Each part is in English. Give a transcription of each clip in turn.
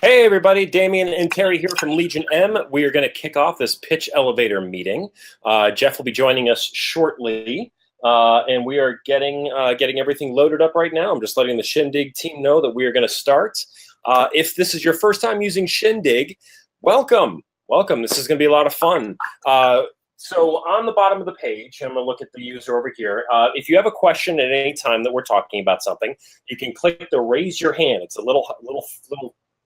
Hey everybody, Damien and Terry here from Legion M. We are going to kick off this pitch elevator meeting. Jeff will be joining us shortly, and we are getting everything loaded up right now. I'm just letting the Shindig team know that we are going to start. If this is your first time using Shindig, welcome. This is going to be a lot of fun. So on the bottom of the page, I'm going to look at the user over here. If you have a question at any time that we're talking about something, you can click the raise your hand. It's a little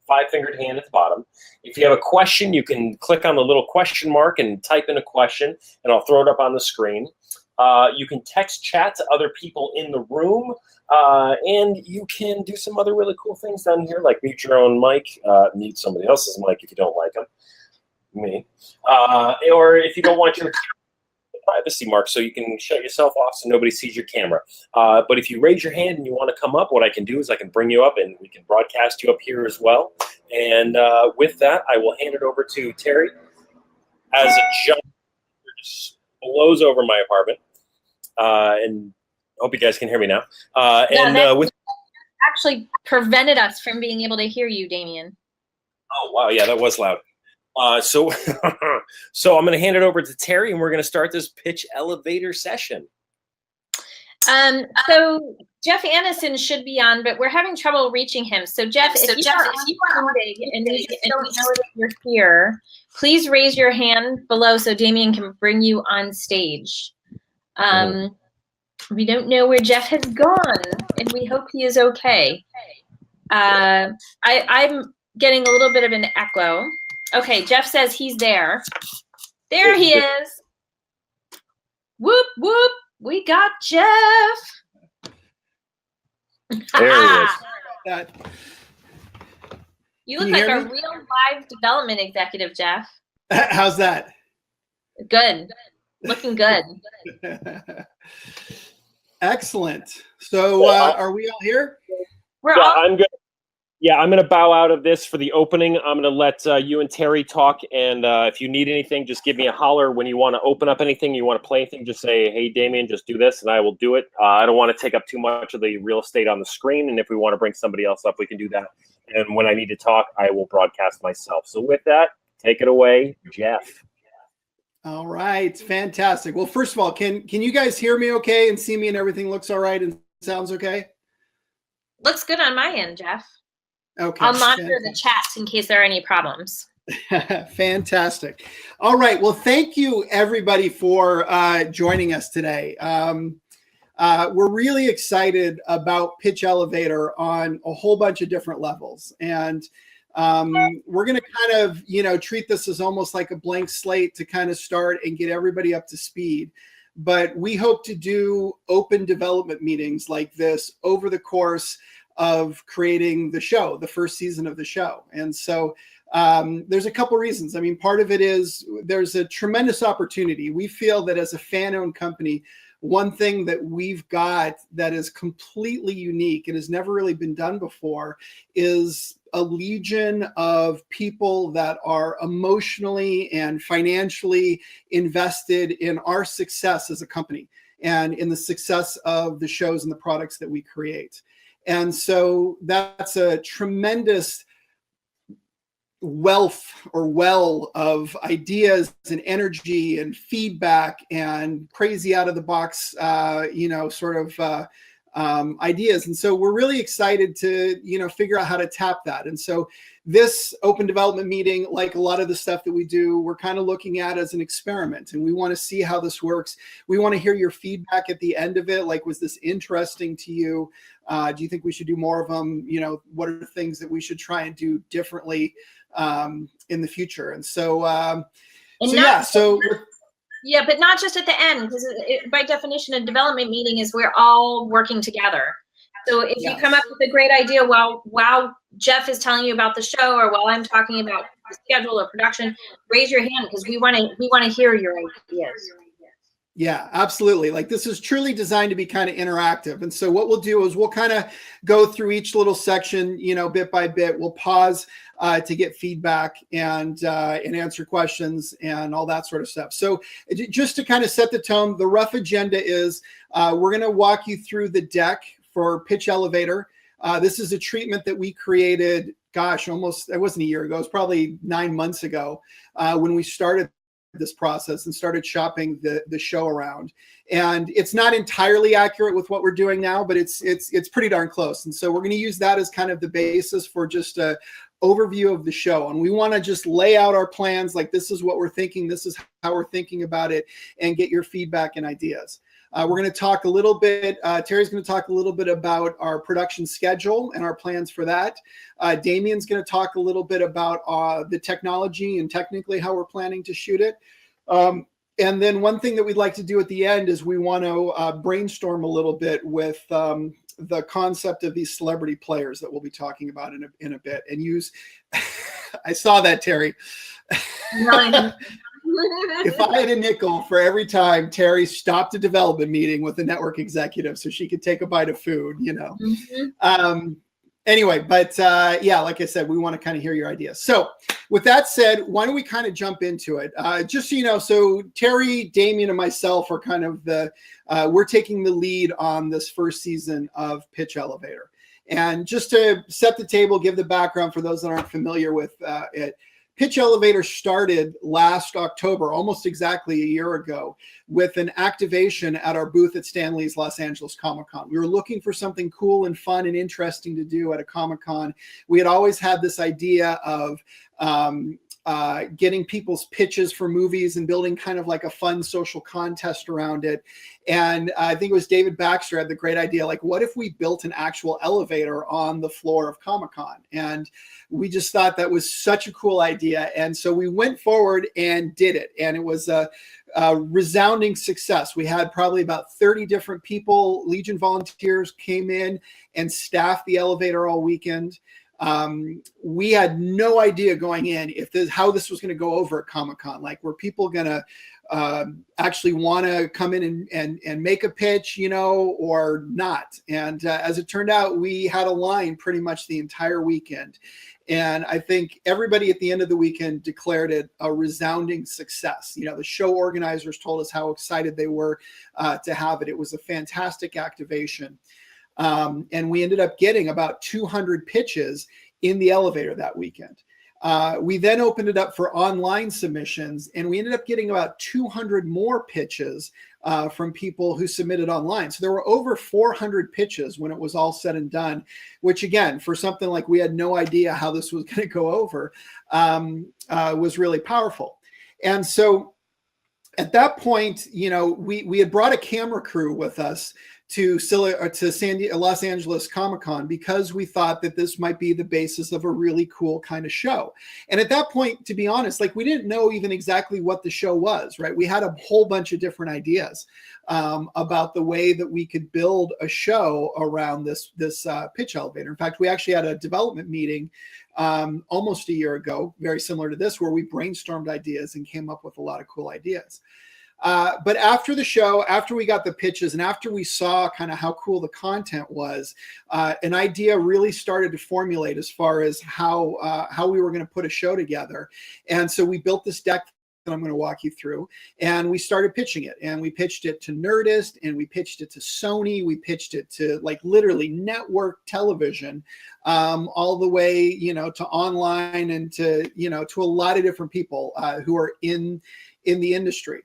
five-fingered hand at the bottom. If you have a question, you can click on the little question mark and type in a question, and I'll throw it up on the screen. You can text chat to other people in the room, and you can do some other really cool things down here, like mute your own mic, mute somebody else's mic if you don't like them, me. Or if you don't want your privacy mark, so you can shut yourself off so nobody sees your camera. But if you raise your hand and you want to come up, what I can do is I can bring you up and we can broadcast you up here as well. And with that, I will hand it over to Terry as a jump just blows over my apartment. And I hope you guys can hear me now. With actually prevented us from being able to hear you, Damien. Oh, wow. Yeah, that was loud. So I'm going to hand it over to Terry, and we're going to start this pitch elevator session. So Jeff Anderson should be on, but we're having trouble reaching him. So Jeff, if you are on and we don't know that you're here, please raise your hand below so Damien can bring you on stage. We don't know where Jeff has gone, and we hope he is okay. I'm getting a little bit of an echo. Okay, Jeff says he's there. There he is. Whoop, whoop. We got Jeff. There he is. You look like a real live development executive, Jeff. How's that? Good. Looking good. Excellent. So are we all here? I'm good. Yeah, I'm going to bow out of this for the opening. I'm going to let you and Terry talk, and if you need anything, just give me a holler. When you want to open up anything, you want to play anything, just say, hey, Damien, just do this, and I will do it. I don't want to take up too much of the real estate on the screen, and if we want to bring somebody else up, we can do that. And when I need to talk, I will broadcast myself. So with that, take it away, Jeff. All right, fantastic. Well, first of all, can you guys hear me okay and see me and everything looks all right and sounds okay? Looks good on my end, Jeff. Okay. I'll monitor the chats in case there are any problems. Fantastic. All right. Well, thank you everybody for joining us today. We're really excited about Pitch Elevator on a whole bunch of different levels. And we're going to kind of, treat this as almost like a blank slate to kind of start and get everybody up to speed. But we hope to do open development meetings like this over the course of creating the show, the first season of the show. And so there's a couple reasons. I mean, part of it is there's a tremendous opportunity. We feel that as a fan-owned company, one thing that we've got that is completely unique and has never really been done before is a legion of people that are emotionally and financially invested in our success as a company and in the success of the shows and the products that we create. And so that's a tremendous wealth or well of ideas and energy and feedback and crazy out of the box, ideas. And so we're really excited to, figure out how to tap that. And so this open development meeting, like a lot of the stuff that we do, we're kind of looking at as an experiment, and we want to see how this works. We want to hear your feedback at the end of it. Like, was this interesting to you? Do you think we should do more of them? What are the things that we should try and do differently in the future? And so, yeah, but not just at the end, because by definition, a development meeting is we're all working together. So if you come up with a great idea while Jeff is telling you about the show, or while I'm talking about the schedule or production, raise your hand, because we want to hear your ideas. Yeah, absolutely. Like, this is truly designed to be kind of interactive. And so what we'll do is we'll kind of go through each little section, bit by bit. We'll pause to get feedback and answer questions and all that sort of stuff. So just to kind of set the tone, the rough agenda is we're going to walk you through the deck for Pitch Elevator. This is a treatment that we created gosh, almost, it wasn't a year ago, it was probably 9 months ago, when we started this process and started shopping the show around. And it's not entirely accurate with what we're doing now, but it's pretty darn close. And so we're going to use that as kind of the basis for just a overview of the show. And we want to just lay out our plans, like this is what we're thinking, this is how we're thinking about it, and get your feedback and ideas. We're going to talk a little bit, Terry's going to talk a little bit about our production schedule and our plans for that. Damien's going to talk a little bit about the technology and technically how we're planning to shoot it. And then one thing that we'd like to do at the end is we want to brainstorm a little bit with the concept of these celebrity players that we'll be talking about in a bit, and use, I saw that, Terry. If I had a nickel for every time Terry stopped a development meeting with a network executive so she could take a bite of food, you know. Anyway, but yeah, like I said, we want to kind of hear your ideas. So with that said, why don't we kind of jump into it? Just so you know, so Terry, Damien, and myself are kind of we're taking the lead on this first season of Pitch Elevator. And just to set the table, give the background for those that aren't familiar with it, Pitch Elevator started last October, almost exactly a year ago, with an activation at our booth at Stanley's Los Angeles Comic-Con. We were looking for something cool and fun and interesting to do at a Comic-Con. We had always had this idea of getting people's pitches for movies and building kind of like a fun social contest around it. And I think it was David Baxter had the great idea, like, what if we built an actual elevator on the floor of Comic-Con? And we just thought that was such a cool idea. And so we went forward and did it. And it was a resounding success. We had probably about 30 different people, Legion volunteers came in and staffed the elevator all weekend. We had no idea going in how this was going to go over at Comic-Con. Like, were people going to actually want to come in and make a pitch, you know, or not? And as it turned out, we had a line pretty much the entire weekend. And I think everybody at the end of the weekend declared it a resounding success. You know, the show organizers told us how excited they were to have it. It was a fantastic activation. And we ended up getting about 200 pitches in the elevator that weekend. We then opened it up for online submissions, and we ended up getting about 200 more pitches from people who submitted online. So there were over 400 pitches when it was all said and done, which, again, for something like we had no idea how this was going to go over, was really powerful. And so at that point, you know, we had brought a camera crew with us to Los Angeles Comic-Con because we thought that this might be the basis of a really cool kind of show. And at that point, to be honest, like, we didn't know even exactly what the show was, right? We had a whole bunch of different ideas about the way that we could build a show around this pitch elevator. In fact, we actually had a development meeting almost a year ago, very similar to this, where we brainstormed ideas and came up with a lot of cool ideas. But after the show, after we got the pitches and after we saw kind of how cool the content was, an idea really started to formulate as far as how we were going to put a show together. And so we built this deck that I'm going to walk you through, and we started pitching it. And we pitched it to Nerdist, and we pitched it to Sony. We pitched it to, like, literally network television, all the way, you know, to online, and to, you know, to a lot of different people who are in the industry.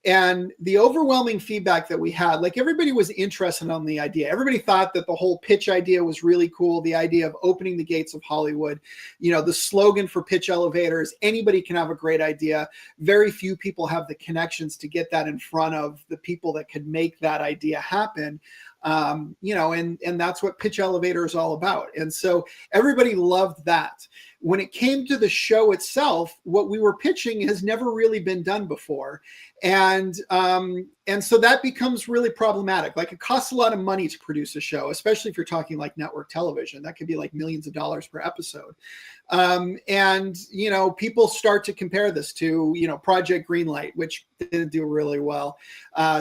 And the overwhelming feedback that we had, like, everybody was interested on the idea. Everybody thought that the whole pitch idea was really cool. The idea of opening the gates of Hollywood, you know, the slogan for Pitch Elevator is anybody can have a great idea. Very few people have the connections to get that in front of the people that could make that idea happen. You know, and that's what Pitch Elevator is all about. And so everybody loved that. When it came to the show itself, what we were pitching has never really been done before. And so that becomes really problematic. Like, it costs a lot of money to produce a show, especially if you're talking like network television. That could be like millions of dollars per episode. And, you know, people start to compare this to, you know, Project Greenlight, which didn't do really well.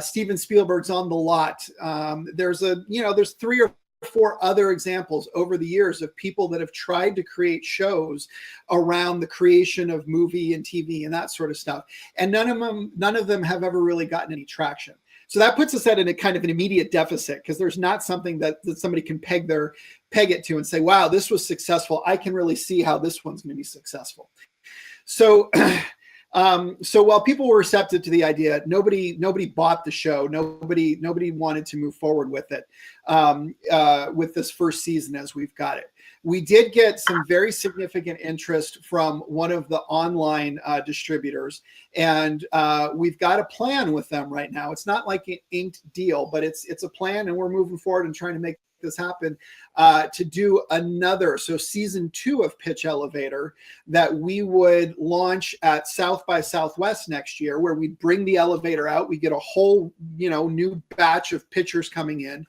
Steven Spielberg's On the Lot. There's 3 or 4 other examples over the years of people that have tried to create shows around the creation of movie and TV and that sort of stuff. And none of them have ever really gotten any traction. So that puts us at a kind of an immediate deficit, because there's not something that somebody can peg their peg it to and say, wow, this was successful. I can really see how this one's going to be successful. So, so while people were receptive to the idea, nobody bought the show. Nobody wanted to move forward with it, with this first season as we've got it. We did get some very significant interest from one of the online distributors, and we've got a plan with them right now. It's not like an inked deal, but it's a plan, and we're moving forward and trying to make this happen, to do another, so season 2 of Pitch Elevator that we would launch at South by Southwest next year, where we'd bring the elevator out. We get a whole, new batch of pitchers coming in.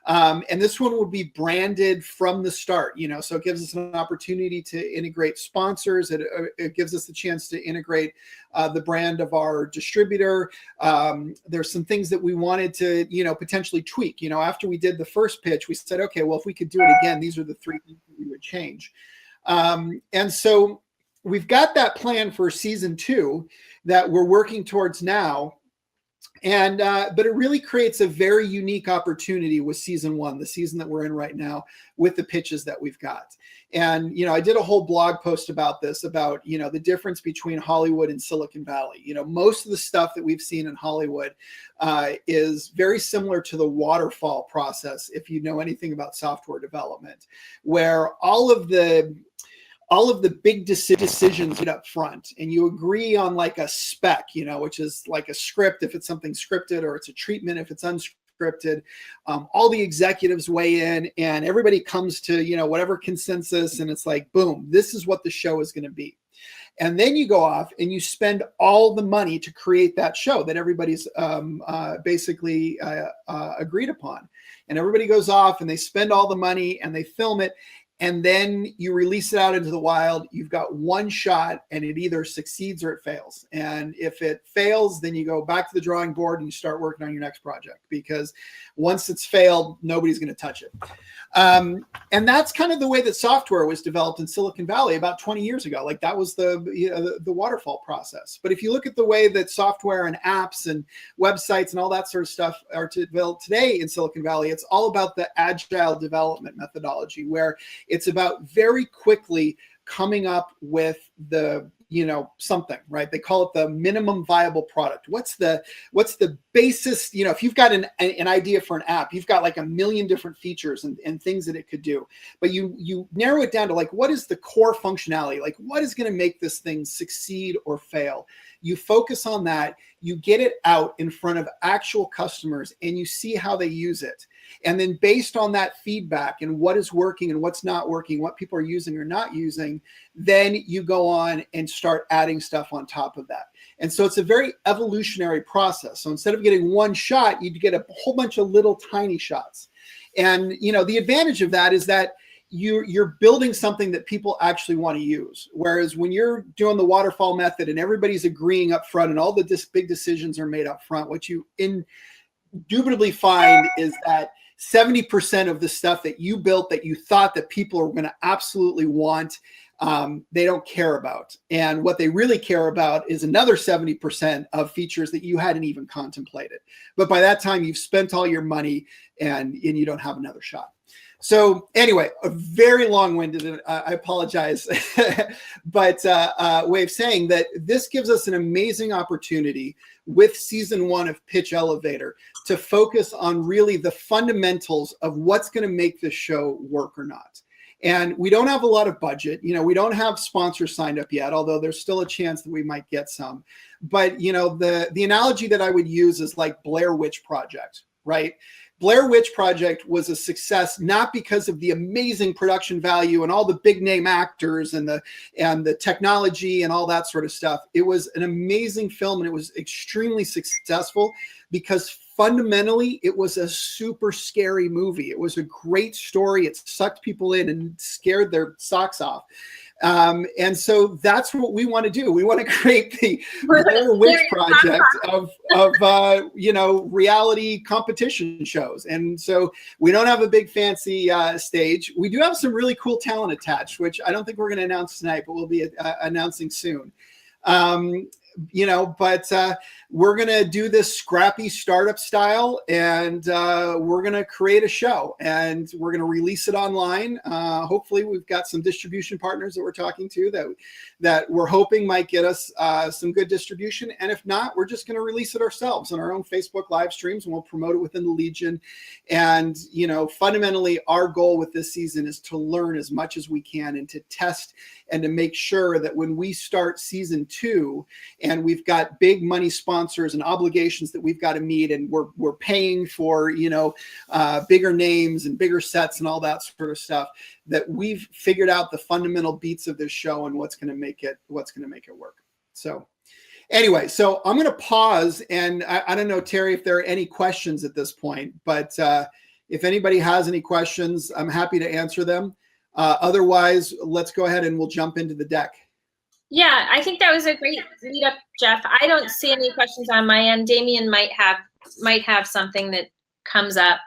And this one would be branded from the start, so it gives us an opportunity to integrate sponsors. It gives us the chance to integrate the brand of our distributor. There's some things that we wanted to, potentially tweak. After we did the first pitch, we said, okay, well, if we could do it again, these are the 3 things that we would change. And so we've got that plan for season 2 that we're working towards now. And but it really creates a very unique opportunity with season 1, the season that we're in right now, with the pitches that we've got. And I did a whole blog post about this, about the difference between Hollywood and Silicon Valley. Most of the stuff that we've seen in Hollywood is very similar to the waterfall process, if you know anything about software development, where all of the big decisions up front, and you agree on like a spec, which is like a script if it's something scripted, or it's a treatment if it's unscripted. All the executives weigh in, and everybody comes to whatever consensus, and it's like, boom, this is what the show is going to be. And then you go off and you spend all the money to create that show that everybody's basically agreed upon. And everybody goes off and they spend all the money and they film it. And then you release it out into the wild. You've got one shot, and it either succeeds or it fails. And if it fails, then you go back to the drawing board and you start working on your next project, because once it's failed, nobody's going to touch it. And that's kind of the way that software was developed in Silicon Valley about 20 years ago. Like, that was the waterfall process. But if you look at the way that software and apps and websites and all that sort of stuff are developed today in Silicon Valley, it's all about the agile development methodology, where it's about very quickly coming up with the something, right? They call it the minimum viable product. What's the basis? If you've got an idea for an app, you've got like a million different features and things that it could do, but you narrow it down to like, what is the core functionality? Like, what is going to make this thing succeed or fail? You focus on that, you get it out in front of actual customers, and you see how they use it. And then based on that feedback and what is working and what's not working, what people are using or not using, then you go on and start adding stuff on top of that. And so it's a very evolutionary process. So instead of getting one shot, you get a whole bunch of little tiny shots. And the advantage of that is that you're building something that people actually want to use. Whereas when you're doing the waterfall method and everybody's agreeing up front and all the big decisions are made up front, what you indubitably find is that 70% of the stuff that you built that you thought that people are going to absolutely want, they don't care about. And what they really care about is another 70% of features that you hadn't even contemplated. But by that time, you've spent all your money and you don't have another shot. So anyway, a very long-winded, I apologize, but way of saying that this gives us an amazing opportunity with season 1 of Pitch Elevator to focus on really the fundamentals of what's going to make this show work or not. And we don't have a lot of budget. We don't have sponsors signed up yet, although there's still a chance that we might get some. But, the analogy that I would use is like Blair Witch Project, right? Blair Witch Project was a success not because of the amazing production value and all the big name actors and the technology and all that sort of stuff. It was an amazing film, and it was extremely successful because fundamentally it was a super scary movie. It was a great story. It sucked people in and scared their socks off. And so that's what we want to do. We want to create the Blair Witch Project of reality competition shows. And so we don't have a big fancy stage. We do have some really cool talent attached, which I don't think we're going to announce tonight, but we'll be announcing soon. but we're going to do this scrappy startup style, and we're going to create a show, and we're going to release it online. Hopefully we've got some distribution partners that we're talking to that we're hoping might get us some good distribution. And if not, we're just going to release it ourselves on our own Facebook live streams, and we'll promote it within the Legion. And, fundamentally our goal with this season is to learn as much as we can and to test and to make sure that when we start season 2 and we've got big money sponsors and obligations that we've got to meet, and we're paying for, bigger names and bigger sets and all that sort of stuff, that we've figured out the fundamental beats of this show and what's going to make it work. So anyway, so I'm going to pause, and I don't know, Terry, if there are any questions at this point, but if anybody has any questions, I'm happy to answer them. Otherwise, let's go ahead and we'll jump into the deck. Yeah, I think that was a great lead up, Jeff. I don't see any questions on my end. Damien might have something that comes up.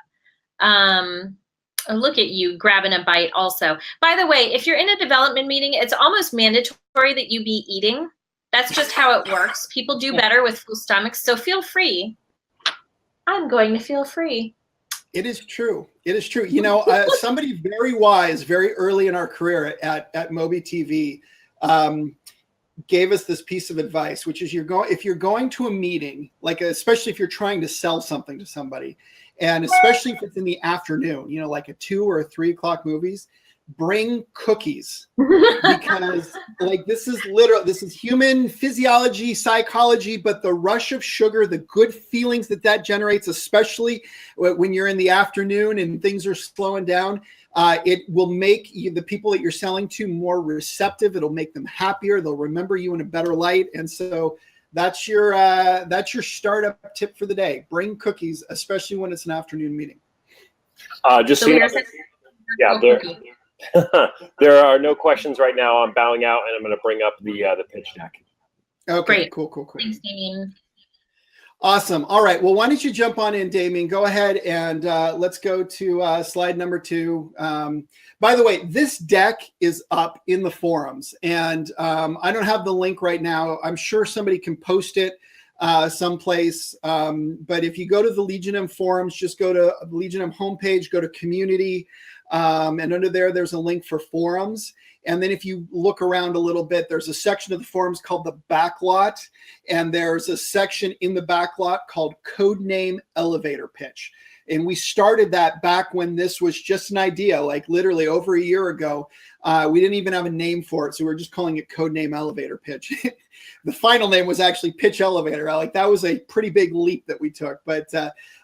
Look at you grabbing a bite also. By the way, if you're in a development meeting, it's almost mandatory that you be eating. That's just how it works. People do better with full stomachs, so feel free. I'm going to feel free. It is true. It is true. Somebody very wise, very early in our career at Moby TV, gave us this piece of advice, which is if you're going to a meeting, especially if you're trying to sell something to somebody, and especially if it's in the afternoon, like a 2 or 3 o'clock movies, bring cookies, because this is human physiology, psychology, but the rush of sugar, the good feelings that generates, especially when you're in the afternoon and things are slowing down, it will make the people that you're selling to more receptive. It'll make them happier. They'll remember you in a better light. And so that's your startup tip for the day. Bring cookies, especially when it's an afternoon meeting. There are no questions right now. I'm bowing out, and I'm going to bring up the pitch deck. Okay, cool. Thanks, Damien. Awesome. All right. Well, why don't you jump on in, Damien? Go ahead and let's go to slide number 2. By the way, this deck is up in the forums, and I don't have the link right now. I'm sure somebody can post it someplace. But if you go to the Legion M forums, just go to the Legion M homepage, go to community, and under there's a link for forums. And then if you look around a little bit, there's a section of the forums called the backlot, and there's a section in the backlot called Codename Elevator Pitch. And we started that back when this was just an idea, literally over a year ago. We didn't even have a name for it, so we were just calling it Codename Elevator Pitch. The final name was actually Pitch Elevator. That was a pretty big leap that we took. But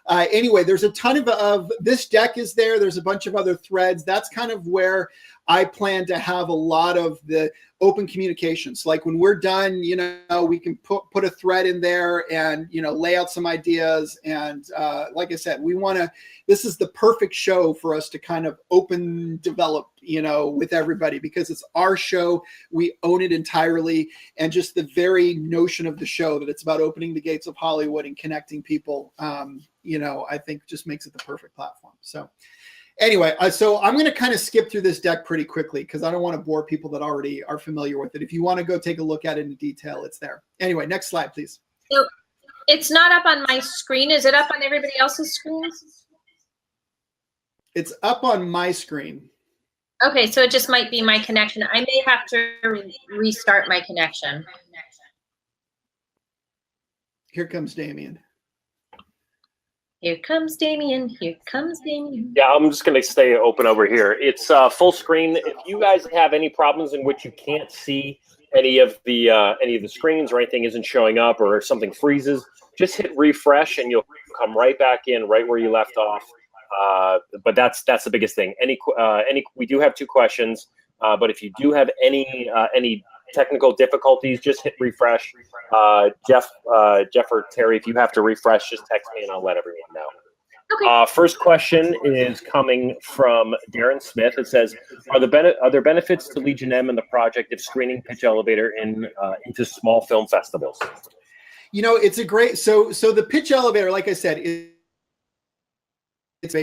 anyway, there's a ton of this deck is there. There's a bunch of other threads. That's kind of where I plan to have a lot of the open communications. When we're done, we can put a thread in there and, lay out some ideas. And like I said, this is the perfect show for us to kind of open develop, with everybody, because it's our show. We own it entirely. And just the very notion of the show that it's about opening the gates of Hollywood and connecting people, I think just makes it the perfect platform. So anyway, so I'm going to kind of skip through this deck pretty quickly because I don't want to bore people that already are familiar with it. If you want to go take a look at it in detail, it's there. Anyway, next slide, please. So it's not up on my screen. Is it up on everybody else's screens? It's up on my screen. Okay, so it just might be my connection. I may have to restart my connection. Here comes Damien. Here comes Damien. Here comes Damien. Yeah, I'm just going to stay open over here. It's full screen. If you guys have any problems in which you can't see any of the screens or anything isn't showing up or something freezes, just hit refresh and you'll come right back in right where you left off. But that's the biggest thing. We do have 2 questions, but if you do have any technical difficulties, just hit refresh. Jeff or Terry, if you have to refresh, just text me and I'll let everyone know. Okay. First question is coming from Darren Smith. It says, are there benefits to Legion M and the project of screening Pitch Elevator into small film festivals? It's a great, so the Pitch Elevator, like I said, it's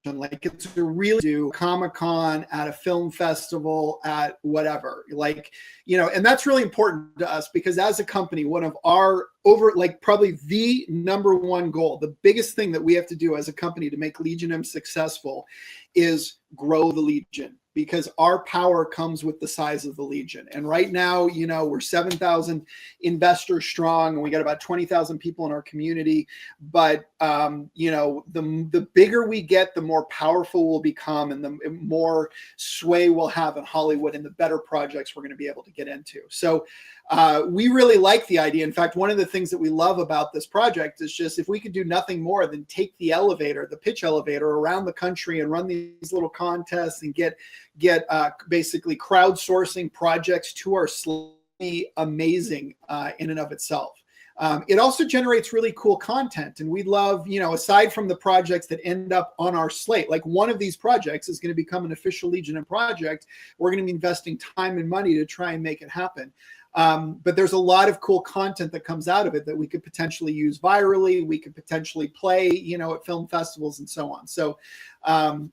Like it's a really do Comic-Con, at a film festival, at whatever, like, you know, and that's really important to us because as a company, one of our probably the #1 goal, the biggest thing that we have to do as a company to make Legion M successful is grow the Legion, because our power comes with the size of the Legion. And right now, you know, we're 7,000 investors strong, and we got about 20,000 people in our community. But, you know, the bigger we get, the more powerful we'll become, and the more sway we'll have in Hollywood, and the better projects we're going to be able to get into. So we really like the idea. In fact, one of the things that we love about this project is just if we could do nothing more than take the elevator, the pitch elevator, around the country and run these little contests and get basically crowdsourcing projects to our slate, amazing in and of itself. It also generates really cool content, and we love, you know, aside from the projects that end up on our slate, like one of these projects is going to become an official Legion M project. We're going to be investing time and money to try and make it happen. But there's a lot of cool content that comes out of it that we could potentially use virally. We could potentially play, you know, at film festivals and so on. So,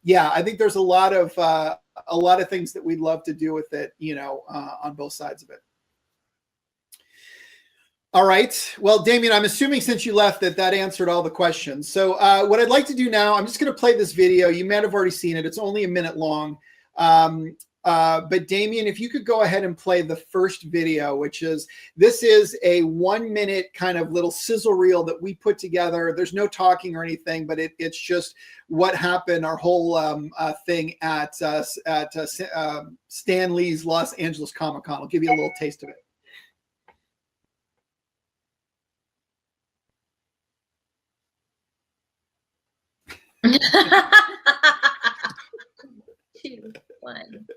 yeah, I think there's a lot of things that we'd love to do with it, you know, on both sides of it. All right. Well, Damien, I'm assuming since you left that answered all the questions. So what I'd like to do now, I'm just going to play this video. You might have already seen it. It's only a minute long. But Damien, if you could go ahead and play the first video, this is a 1-minute kind of little sizzle reel that we put together. There's no talking or anything, but it's just what happened, our whole thing at Stan Lee's Los Angeles Comic-Con. I'll give you a little taste of it. 2, 1.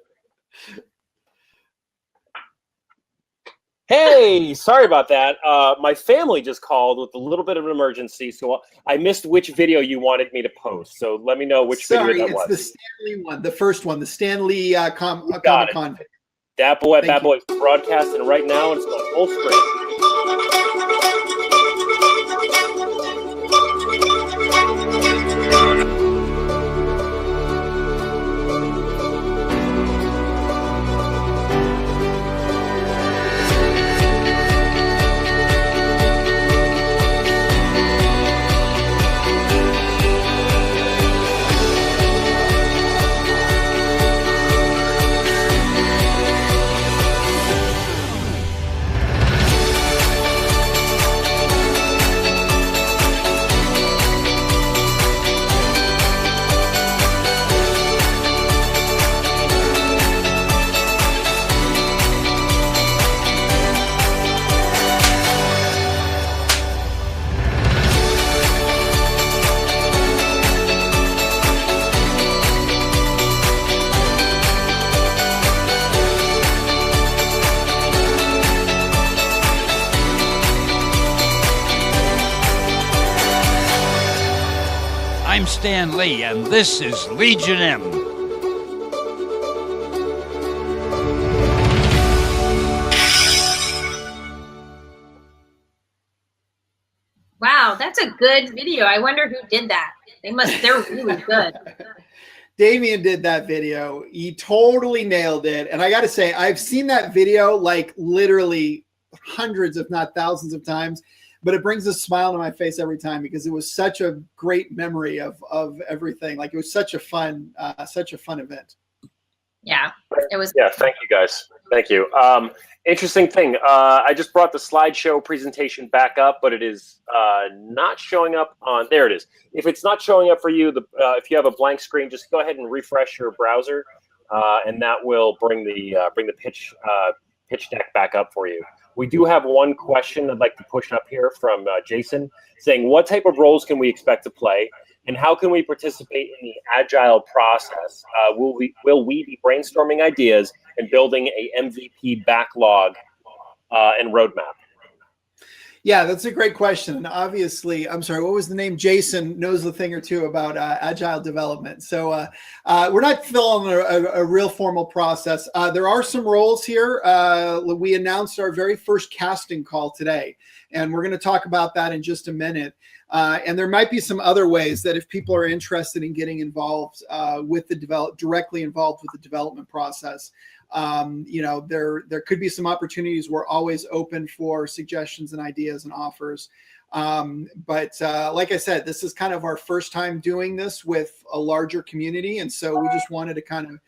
Hey, sorry about that. My family just called with a little bit of an emergency, so I missed which video you wanted me to post. So let me know which video that was. Sorry, it's the Stan Lee one, the first one, the Stan Lee Comic-Con. That boy is broadcasting right now, and it's going full screen. I'm Stan Lee, and this is Legion M. Wow, that's a good video. I wonder who did that. They're really good. Damien did that video. He totally nailed it. And I got to say, I've seen that video like literally hundreds, if not thousands of times, but it brings a smile to my face every time because it was such a great memory of everything. Like it was such a fun event. Yeah, it was. Yeah, thank you guys. Thank you. Interesting thing. I just brought the slideshow presentation back up, but it is not showing up on. There it is. If it's not showing up for you, if you have a blank screen, just go ahead and refresh your browser, and that will bring the pitch deck back up for you. We do have one question I'd like to push up here from Jason, saying, "What type of roles can we expect to play, and how can we participate in the agile process? Will we be brainstorming ideas and building a MVP backlog and roadmap?" Yeah, that's a great question. And obviously, I'm sorry, what was the name? Jason knows a thing or two about agile development. So we're not following a real formal process. There are some roles here. We announced our very first casting call today, and we're going to talk about that in just a minute. And there might be some other ways that if people are interested in getting involved with the directly involved with the development process, there could be some opportunities. We're always open for suggestions and ideas and offers. But like I said, this is kind of our first time doing this with a larger community. And so we just wanted to kind of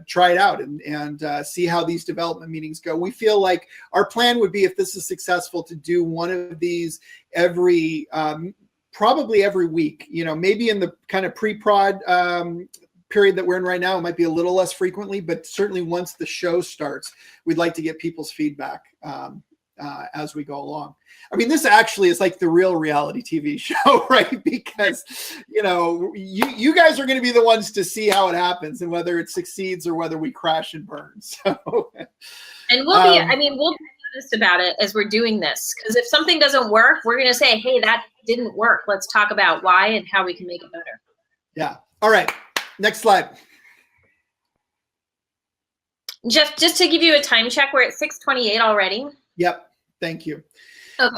try it out and see how these development meetings go. We feel like our plan would be, if this is successful, to do one of these probably every week, maybe in the kind of pre-prod period that we're in right now, it might be a little less frequently, but certainly once the show starts, we'd like to get people's feedback as we go along. I mean, this actually is like the real reality TV show, right? Because, you guys are going to be the ones to see how it happens and whether it succeeds or whether we crash and burn. So, and we'll be honest about it as we're doing this, because if something doesn't work, we're going to say, hey, that didn't work. Let's talk about why and how we can make it better. Yeah. All right. Next slide. Jeff, just to give you a time check, we're at 6:28 already. Yep. Thank you.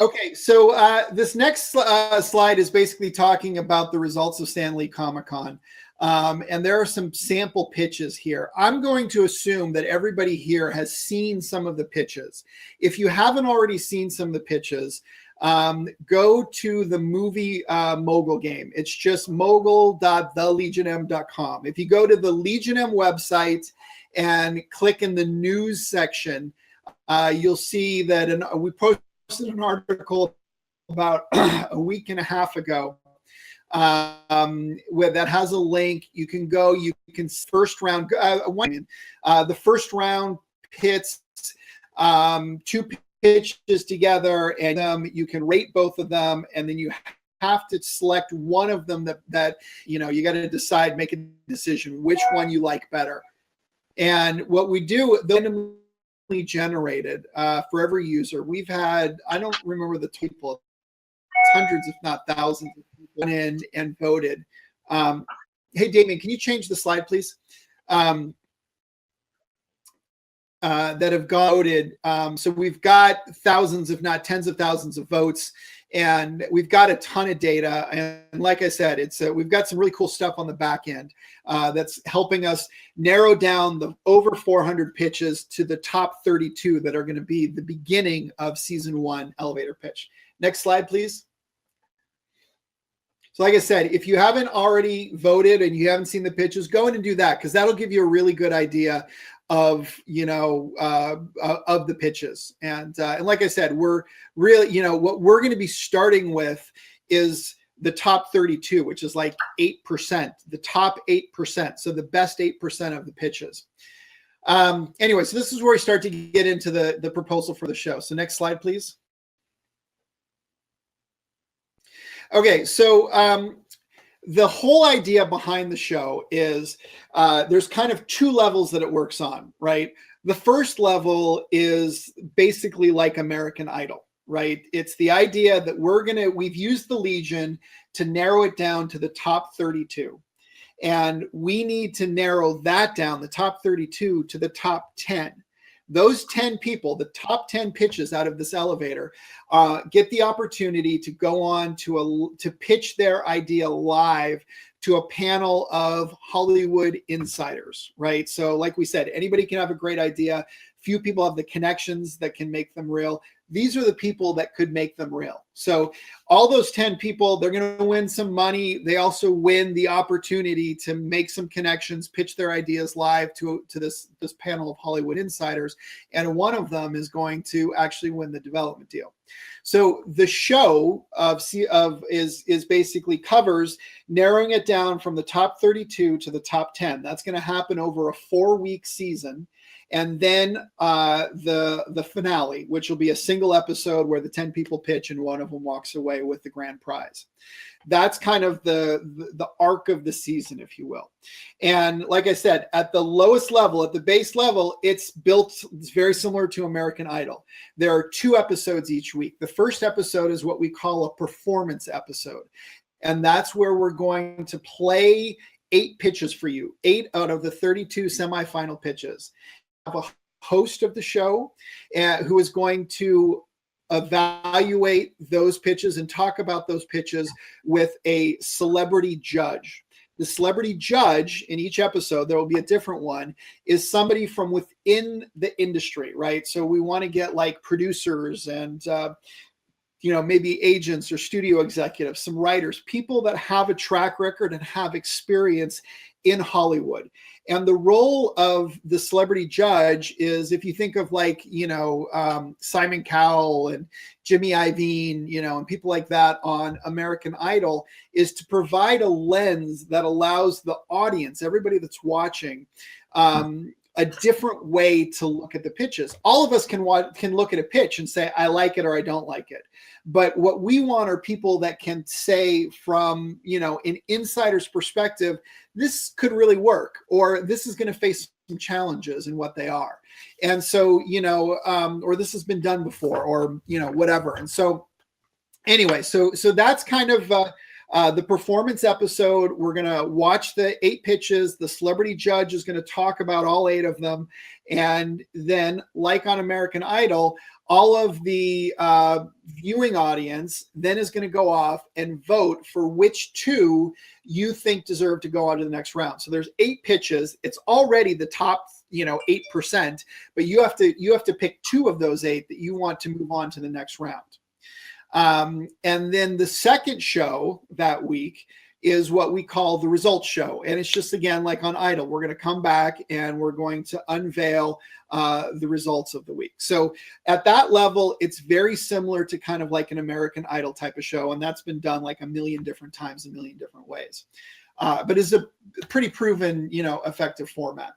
Okay. So this next slide is basically talking about the results of San Lee Comic-Con. And there are some sample pitches here. I'm going to assume that everybody here has seen some of the pitches. If you haven't already seen some of the pitches, go to the movie Mogul game. It's just mogul.thelegionm.com. If you go to the Legion M website and click in the news section, you'll see that we posted an article about a week and a half ago where that has a link. You can go, you can first round, the first round pits, two pitches together, and you can rate both of them, and then you have to select one of them that you got to decide, make a decision which one you like better. And what we do, randomly generated for every user. We've had, I don't remember the total, hundreds if not thousands of people in and voted. Hey Damien, can you change the slide please? That have voted. So we've got thousands, if not tens of thousands of votes, and we've got a ton of data. And like I said, it's we've got some really cool stuff on the back end that's helping us narrow down the over 400 pitches to the top 32 that are going to be the beginning of season 1 elevator pitch. Next slide, please. So like I said, if you haven't already voted and you haven't seen the pitches, go in and do that, because that'll give you a really good idea of of the pitches. And like I said, we're really, what we're going to be starting with is the top 32, which is like 8%, the top 8%. So the best 8% of the pitches. Anyway, so this is where we start to get into the proposal for the show. So next slide, please. Okay, so the whole idea behind the show is there's kind of two levels that it works on, right? The first level is basically like American Idol, right? It's the idea that we've used the Legion to narrow it down to the top 32. And we need to narrow that down, the top 32, to the top 10. Those 10 people, the top 10 pitches out of this elevator, get the opportunity to go on to pitch their idea live to a panel of Hollywood insiders, right? So like we said, anybody can have a great idea. Few people have the connections that can make them real. These are the people that could make them real. So all those 10 people, they're going to win some money. They also win the opportunity to make some connections, pitch their ideas live to this panel of Hollywood insiders. And one of them is going to actually win the development deal. So the show is basically covers narrowing it down from the top 32 to the top 10. That's going to happen over a 4-week season. And then the finale, which will be a single episode where the 10 people pitch and one of them walks away away with the grand prize. That's kind of the arc of the season, if you will. And like I said, at the lowest level, at the base level, it's very similar to American Idol. There are 2 episodes each week. The first episode is what we call a performance episode. And that's where we're going to play 8 pitches for you, 8 out of the 32 semifinal pitches. I have a host of the show who is going to evaluate those pitches and talk about those pitches with a celebrity judge. The celebrity judge in each episode, there will be a different one, is somebody from within the industry, right? So we want to get like producers and maybe agents or studio executives, some writers, people that have a track record and have experience in Hollywood. And the role of the celebrity judge is, if you think of like, Simon Cowell and Jimmy Iovine, and people like that on American Idol, is to provide a lens that allows the audience, everybody that's watching, a different way to look at the pitches. All of us can look at a pitch and say, I like it or I don't like it. But what we want are people that can say from, an insider's perspective, this could really work, or this is going to face some challenges in what they are. And so, or this has been done before, or, whatever. And so anyway, so that's kind of the performance episode. We're going to watch the 8 pitches. The celebrity judge is going to talk about all 8 of them. And then, like on American Idol, all of the viewing audience then is going to go off and vote for which 2 you think deserve to go on to the next round. So there's 8 pitches. It's already the top, 8%, but you have to pick 2 of those 8 that you want to move on to the next round. And then the second show that week is what we call the results show. And it's just, again, like on Idol, we're going to come back and we're going to unveil the results of the week. So at that level, it's very similar to kind of like an American Idol type of show. And that's been done like a million different times, a million different ways. But it's a pretty proven, effective format.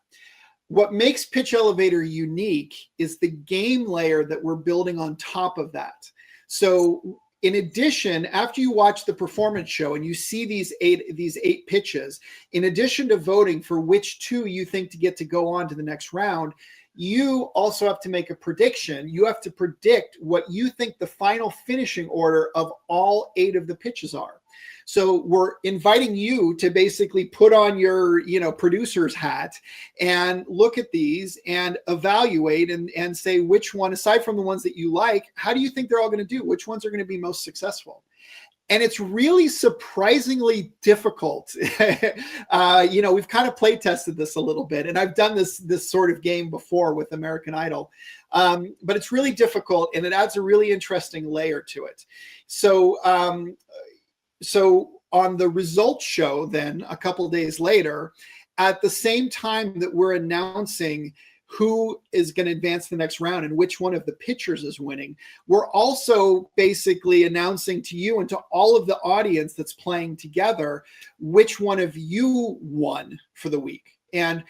What makes Pitch Elevator unique is the game layer that we're building on top of that. So in addition, after you watch the performance show and you see these eight pitches, in addition to voting for which 2 you think to get to go on to the next round, you also have to make a prediction. You have to predict what you think the final finishing order of all 8 of the pitches are. So we're inviting you to basically put on your, producer's hat and look at these and evaluate and say which one, aside from the ones that you like, how do you think they're all going to do? Which ones are going to be most successful? And it's really surprisingly difficult. We've kind of play tested this a little bit, and I've done this sort of game before with American Idol, but it's really difficult, and it adds a really interesting layer to it. So on the results show, then a couple days later, at the same time that we're announcing who is going to advance the next round and which one of the pitchers is winning, we're also basically announcing to you and to all of the audience that's playing together which one of you won for the week. And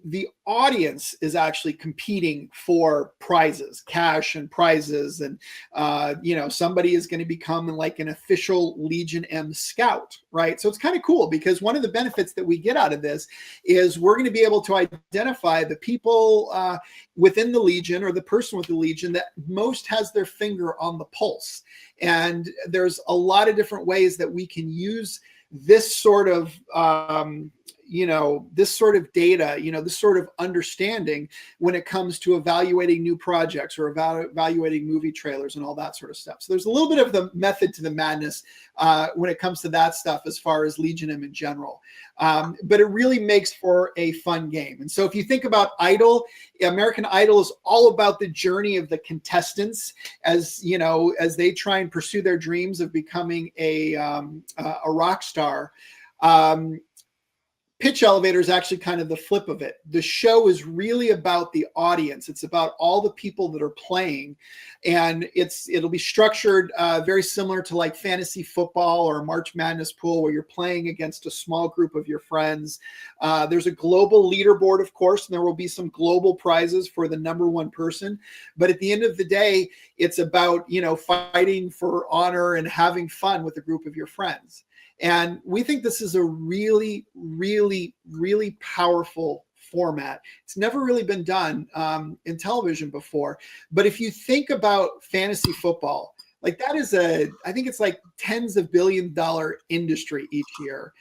the audience is actually competing for prizes, cash and prizes. And, somebody is going to become like an official Legion M scout, right? So it's kind of cool because one of the benefits that we get out of this is we're going to be able to identify the people within the Legion, or the person with the Legion that most has their finger on the pulse. And there's a lot of different ways that we can use this sort of this sort of data, this sort of understanding when it comes to evaluating new projects or evaluating movie trailers and all that sort of stuff. So there's a little bit of the method to the madness when it comes to that stuff as far as Legion M in general. But it really makes for a fun game. And so if you think about Idol, American Idol is all about the journey of the contestants as they try and pursue their dreams of becoming a rock star. Pitch Elevator is actually kind of the flip of it. The show is really about the audience. It's about all the people that are playing, and it'll be structured very similar to like fantasy football or a March Madness pool, where you're playing against a small group of your friends. There's a global leaderboard, of course, and there will be some global prizes for the number one person. But at the end of the day, it's about, fighting for honor and having fun with a group of your friends. And we think this is a really, really, really powerful format. It's never really been done in television before. But if you think about fantasy football, like that is I think it's like tens of $billion industry each year.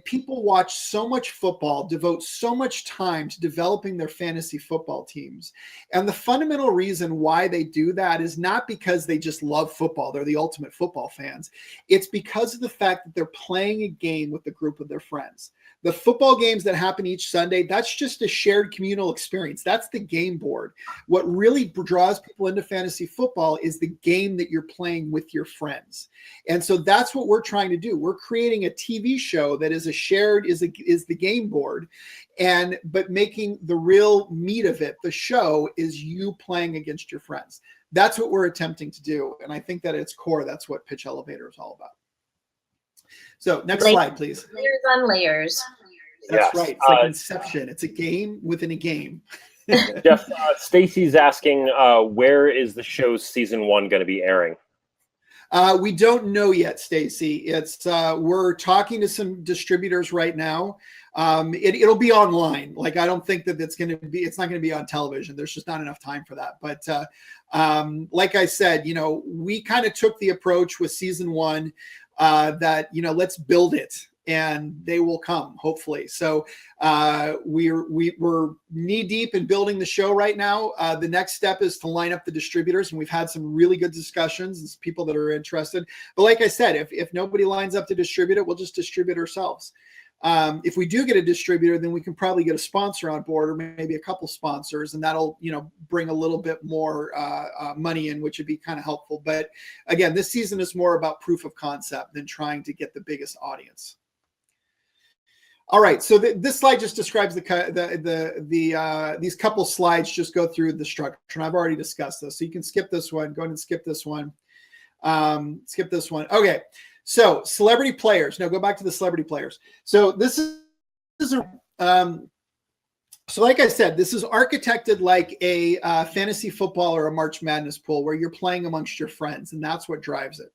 People watch so much football, devote so much time to developing their fantasy football teams. And the fundamental reason why they do that is not because they just love football. They're the ultimate football fans. It's because of the fact that they're playing a game with a group of their friends. The football games that happen each Sunday, that's just a shared communal experience. That's the game board. What really draws people into fantasy football is the game that you're playing with your friends. And so that's what we're trying to do. We're creating a TV show that is the game board, but making the real meat of it, the show, is you playing against your friends. That's what we're attempting to do. And I think that at its core, that's what Pitch Elevator is all about. So next slide, please. Layers on layers. That's right. It's like Inception. It's a game within a game. Jeff, Stacy's asking, where is the show's season 1 going to be airing? We don't know yet, Stacy. We're talking to some distributors right now. It'll be online. Like, I don't think that it's not going to be on television. There's just not enough time for that. But like I said, we kind of took the approach with season 1 that, let's build it and they will come, hopefully. So we're knee deep in building the show right now. The next step is to line up the distributors, and we've had some really good discussions. There's people that are interested. But like I said, if nobody lines up to distribute it, we'll just distribute ourselves. If we do get a distributor, then we can probably get a sponsor on board, or maybe a couple sponsors, and that'll, bring a little bit more money in, which would be kind of helpful. But again, this season is more about proof of concept than trying to get the biggest audience. All right, so this slide just describes these couple slides. Just go through the structure, and I've already discussed this, so you can skip this one. Go ahead and skip this one. Skip this one. Okay. So celebrity players. No, go back to the celebrity players. So this is so like I said, this is architected like a fantasy football or a March Madness pool, where you're playing amongst your friends, and that's what drives it.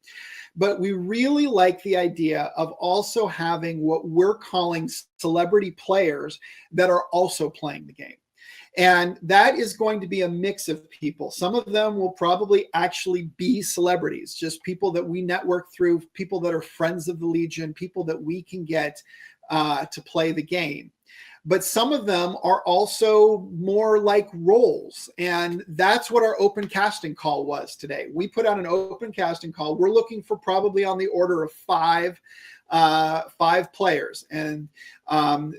But we really like the idea of also having what we're calling celebrity players that are also playing the game. And that is going to be a mix of people. Some of them will probably actually be celebrities, just people that we network through, people that are friends of the Legion, people that we can get to play the game. But some of them are also more like roles. And that's what our open casting call was today. We put out an open casting call. We're looking for probably on the order of five players. And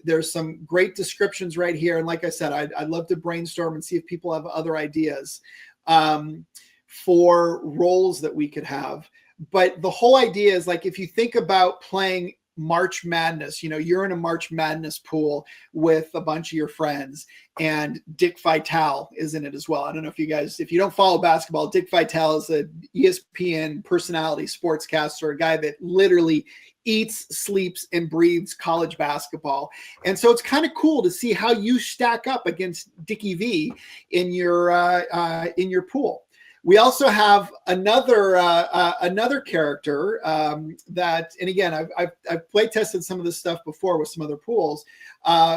there's some great descriptions right here. And like I said, I'd love to brainstorm and see if people have other ideas for roles that we could have. But the whole idea is, like, if you think about playing March Madness, you're in a March Madness pool with a bunch of your friends, and Dick Vitale is in it as well. I don't know if you don't follow basketball, Dick Vitale is a ESPN personality, sportscaster, a guy that literally eats, sleeps, and breathes college basketball. And so it's kind of cool to see how you stack up against Dickie V in your pool. We also have another character that, and again, I've play tested some of this stuff before with some other pools,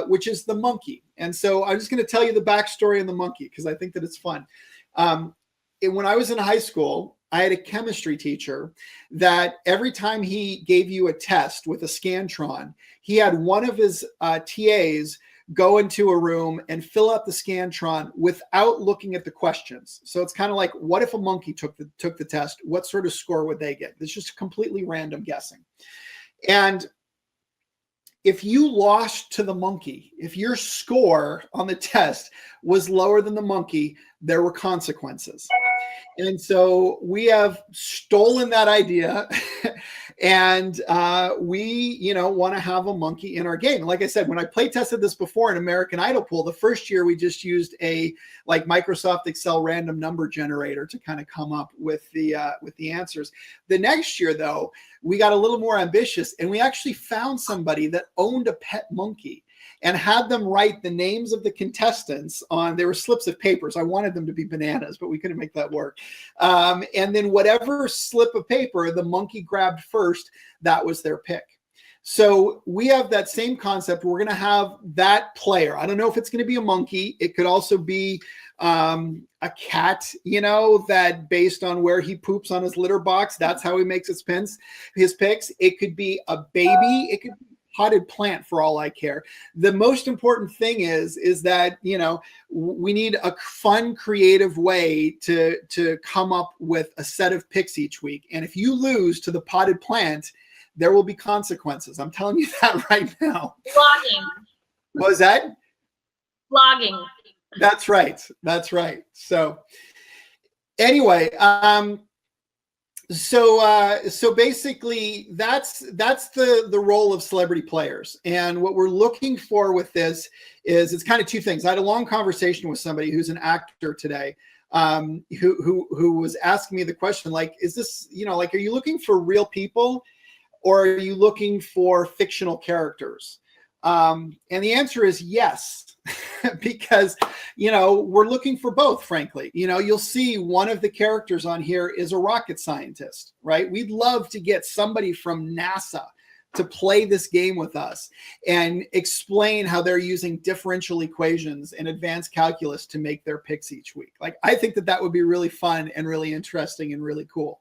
which is the monkey. And so I'm just going to tell you the backstory on the monkey, because I think that it's fun. When I was in high school, I had a chemistry teacher that every time he gave you a test with a Scantron, he had one of his TAs go into a room and fill out the Scantron without looking at the questions. So it's kind of like, what if a monkey took the test? What sort of score would they get? It's just completely random guessing. And if you lost to the monkey, if your score on the test was lower than the monkey, there were consequences. And so we have stolen that idea And we, want to have a monkey in our game. Like I said, when I play tested this before in American Idol pool, the first year we just used a Microsoft Excel random number generator to kind of come up with the answers. The next year, though, we got a little more ambitious, and we actually found somebody that owned a pet monkey and had them write the names of the contestants on, they were slips of papers. I wanted them to be bananas, but we couldn't make that work. And then whatever slip of paper the monkey grabbed first, that was their pick. So we have that same concept. We're going to have that player. I don't know if it's going to be a monkey. It could also be a cat, that based on where he poops on his litter box, that's how he makes his picks. It could be a baby. It could be potted plant for all I care. The most important thing is that, we need a fun, creative way to come up with a set of picks each week. And if you lose to the potted plant, there will be consequences. I'm telling you that right now. Vlogging. What was that? Vlogging. That's right. So anyway, so basically that's the role of celebrity players. And what we're looking for with this is, it's kind of two things. I had a long conversation with somebody who's an actor today, who was asking me the question, like, is this, are you looking for real people or are you looking for fictional characters? And the answer is yes, because, we're looking for both, frankly. You'll see one of the characters on here is a rocket scientist, right? We'd love to get somebody from NASA to play this game with us and explain how they're using differential equations and advanced calculus to make their picks each week. Like, I think that would be really fun and really interesting and really cool.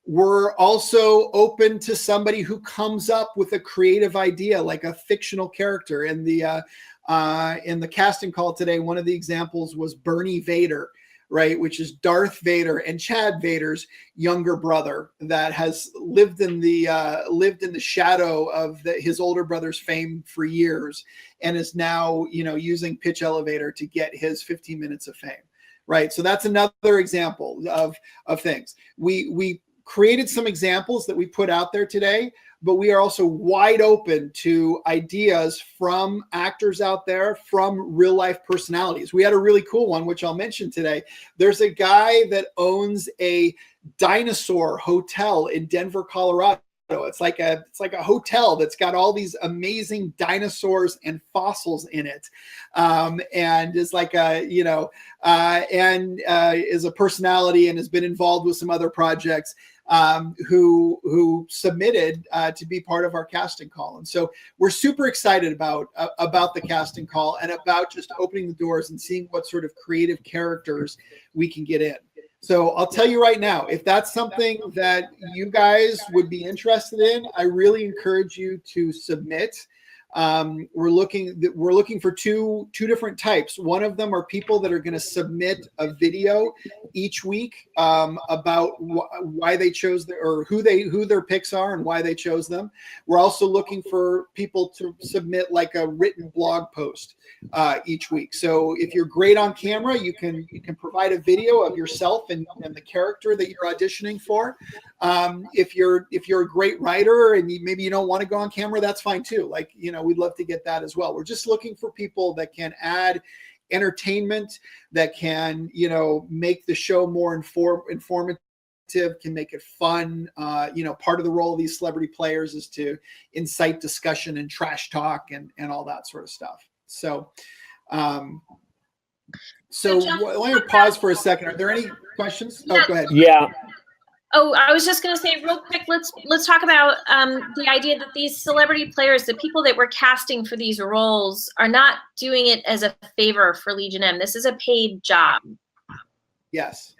We're also open to somebody who comes up with a creative idea, like a fictional character. In the casting call today, one of the examples was Bernie Vader, right, which is Darth Vader and Chad Vader's younger brother that has lived in the shadow of his older brother's fame for years, and is now using Pitch Elevator to get his 15 minutes of fame, right? So that's another example of things. We created some examples that we put out there today, but we are also wide open to ideas from actors out there, from real life personalities. We had a really cool one, which I'll mention today. There's a guy that owns a dinosaur hotel in Denver, Colorado. It's like a hotel that's got all these amazing dinosaurs and fossils in it, and is like is a personality and has been involved with some other projects. Who submitted to be part of our casting call. And so we're super excited about the casting call and about just opening the doors and seeing what sort of creative characters we can get in. So I'll tell you right now, if that's something that you guys would be interested in, I really encourage you to submit. We're looking for two different types. One of them are people that are going to submit a video each week about why they chose who their picks are and why they chose them. We're also looking for people to submit like a written blog post each week. So if you're great on camera, you can provide a video of yourself and the character that you're auditioning for. If you're a great writer and maybe you don't want to go on camera, that's fine too. We'd love to get that as well. We're just looking for people that can add entertainment, that can, make the show more informative, can make it fun. Part of the role of these celebrity players is to incite discussion and trash talk and all that sort of stuff. So, let me pause for a second. Are there any questions? Oh, go ahead. Yeah. Oh, I was just going to say real quick, let's talk about the idea that these celebrity players, the people that we're casting for these roles, are not doing it as a favor for Legion M. This is a paid job. Yes.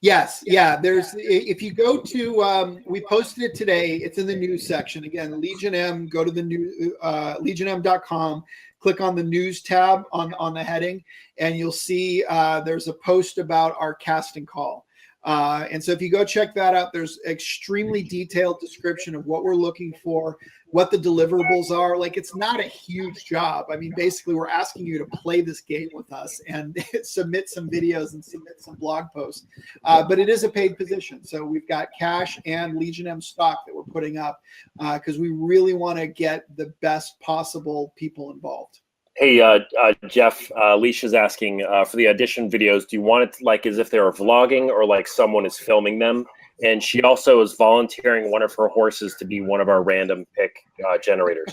Yeah. If you go to, we posted it today. It's in the news section. Again, Legion M, go to the new legionm.com, click on the news tab on the heading, and you'll see there's a post about our casting call. And so if you go check that out, there's extremely detailed description of what we're looking for, what the deliverables are. Like, it's not a huge job. I mean, basically we're asking you to play this game with us and submit some videos and submit some blog posts. But it is a paid position. So we've got cash and Legion M stock that we're putting up because we really want to get the best possible people involved. Hey, Jeff, Alicia's asking for the audition videos, do you want it like as if they were vlogging or like someone is filming them? And she also is volunteering one of her horses to be one of our random pick generators.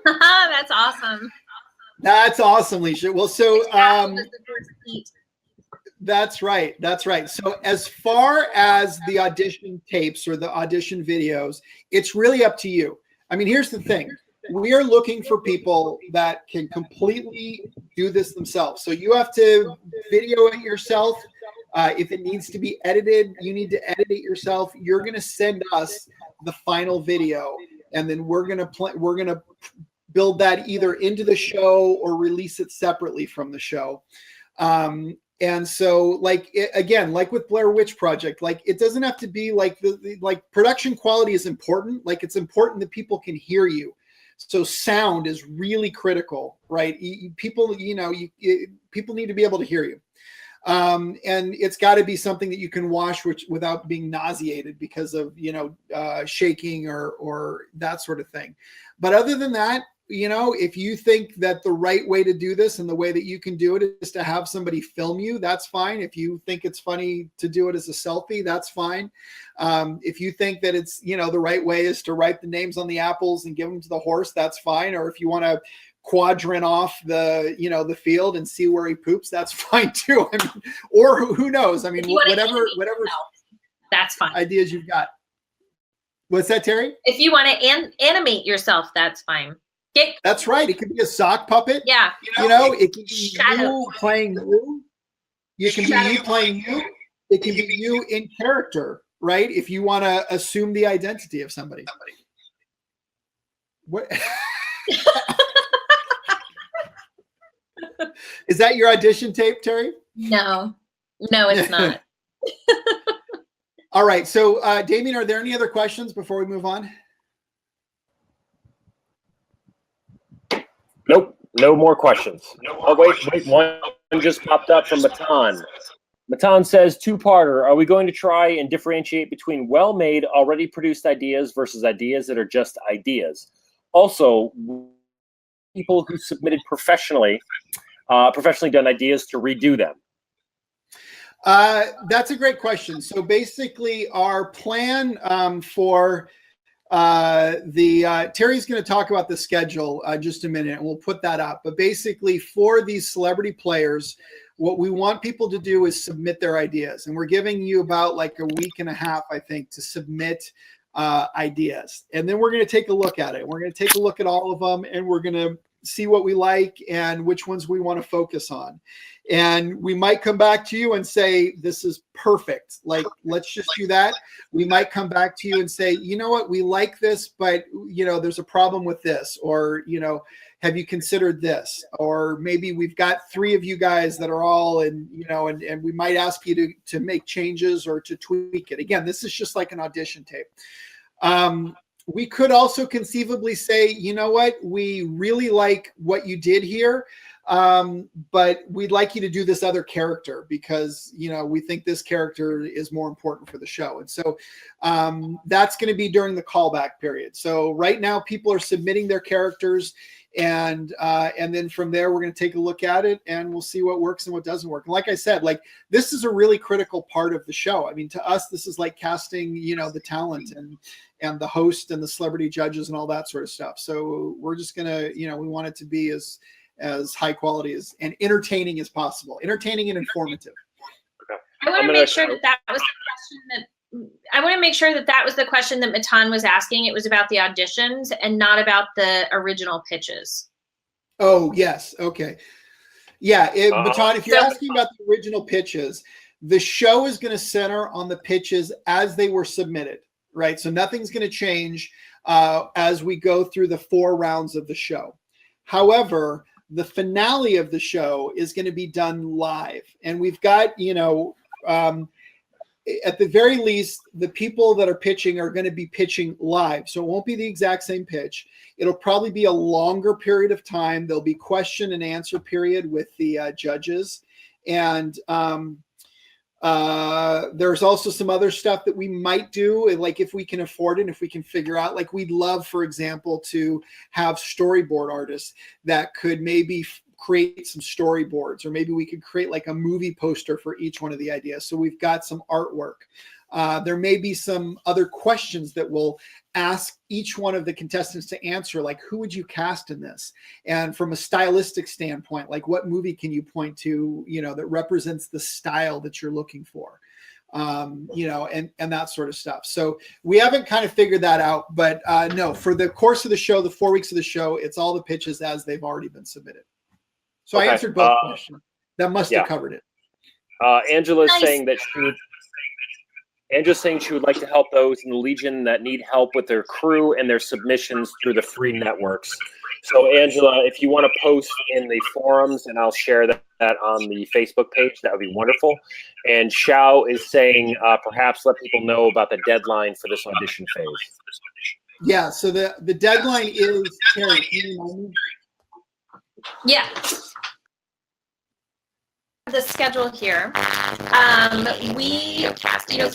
That's awesome. That's awesome, Alicia. Well, so that's right. That's right. So as far as the audition tapes or the audition videos, it's really up to you. I mean, here's the thing. We are looking for people that can completely do this themselves. So you have to video it yourself. If it needs to be edited, you need to edit it yourself. You're going to send us the final video, and then we're going to build that either into the show or release it separately from the show. And so, like, again, like with Blair Witch Project, like, it doesn't have to be like like production quality is important. Like, it's important that people can hear you. So sound is really critical, right? People, people need to be able to hear you. And it's got to be something that you can watch without being nauseated because of, shaking or that sort of thing. But other than that, if you think that the right way to do this and the way that you can do it is to have somebody film you, that's fine. If you think it's funny to do it as a selfie, that's fine. If you think that it's, the right way is to write the names on the apples and give them to the horse, that's fine. Or if you want to quadrant off the field and see where he poops, that's fine too. I mean, or who knows? I mean, whatever that's fine. Ideas you've got. What's that, Terry? If you want to animate yourself, that's fine. That's right. It could be a sock puppet. Yeah. It can be you playing you. It can be you playing you. It can be you in character, right? If you want to assume the identity of somebody. What? Is that your audition tape, Terry? No, it's not. All right. So, Damien, are there any other questions before we move on? Nope, no more questions. Oh, wait, one just popped up from Matan. Matan says, two-parter, are we going to try and differentiate between well-made, already produced ideas versus ideas that are just ideas? Also, people who submitted professionally done ideas to redo them? That's a great question. So basically our plan for Terry's going to talk about the schedule just a minute, and we'll put that up. But basically for these celebrity players, what we want people to do is submit their ideas. And we're giving you about like a week and a half, I think, to submit ideas. And then we're going to take a look at it. We're going to take a look at all of them, and we're going to see what we like and which ones we want to focus on. And we might come back to you and say, this is perfect. Like, let's just do that. We might come back to you and say, you know what, we like this, but there's a problem with this, or, have you considered this? Or maybe we've got 3 of you guys that are all and we might ask you to make changes or to tweak it. Again, this is just like an audition tape. We could also conceivably say, you know what, we really like what you did here, but we'd like you to do this other character because, we think this character is more important for the show. And so that's going to be during the callback period. So right now people are submitting their characters, and then from there, we're going to take a look at it and we'll see what works and what doesn't work. And like I said, like, this is a really critical part of the show. I mean, to us, this is like casting, the talent and the host and the celebrity judges and all that sort of stuff. So we're just going to, we want it to be as high quality and entertaining as possible, entertaining and informative. Okay. I want to make sure that was the question that was the question that Matan was asking. It was about the auditions and not about the original pitches. Oh, yes. Okay. Yeah. Matan, if you're asking about the original pitches, the show is going to center on the pitches as they were submitted, right? So nothing's going to change as we go through the 4 rounds of the show. However, the finale of the show is going to be done live. And we've got, at the very least, the people that are pitching are going to be pitching live. So it won't be the exact same pitch. It'll probably be a longer period of time. There'll be question and answer period with the judges. And there's also some other stuff that we might do, like if we can afford it, and if we can figure out, like we'd love, for example, to have storyboard artists that could maybe create some storyboards, or maybe we could create like a movie poster for each one of the ideas. So we've got some artwork. There may be some other questions that we'll ask each one of the contestants to answer, like who would you cast in this? And from a stylistic standpoint, like what movie can you point to, you know, that represents the style that you're looking for? You know, and that sort of stuff. So we haven't kind of figured that out, but no, for the course of the show, the 4 weeks of the show, it's all the pitches as they've already been submitted. So okay. I answered both questions. That must have covered it. Angela's saying that Angela's saying she would like to help those in the Legion that need help with their crew and their submissions through the free networks. So Angela, if you want to post in the forums, and I'll share that on the Facebook page, that would be wonderful. And Xiao is saying perhaps let people know about the deadline for this audition phase. Yeah, so the deadline is, Terry, can you remind me? Yeah. The schedule here. Casting is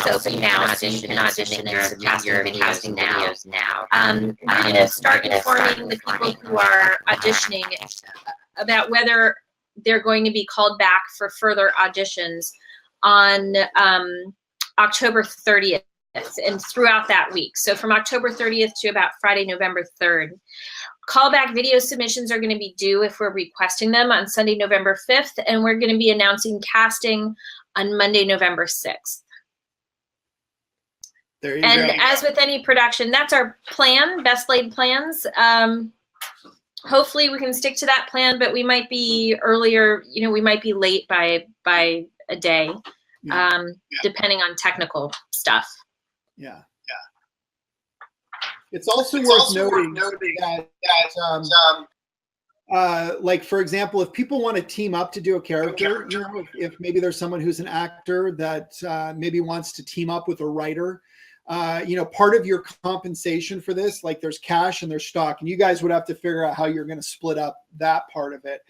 open now, so you can audition and submit your casting videos now. We're going to start informing the people who are auditioning about whether they're going to be called back for further auditions on October 30th and throughout that week. So from October 30th to about Friday, November 3rd. Callback video submissions are going to be due if we're requesting them on Sunday, November 5th, and we're going to be announcing casting on Monday, November 6th. There you go. And as with any production, that's our plan, best laid plans. Hopefully we can stick to that plan, but we might be earlier, you know, we might be late by a day, depending on technical stuff. Yeah. It's also worth noting that like, for example, if people want to team up to do a character, you know, if maybe there's someone who's an actor that maybe wants to team up with a writer, you know, part of your compensation for this, like there's cash and there's stock, and you guys would have to figure out how you're going to split up that part of it.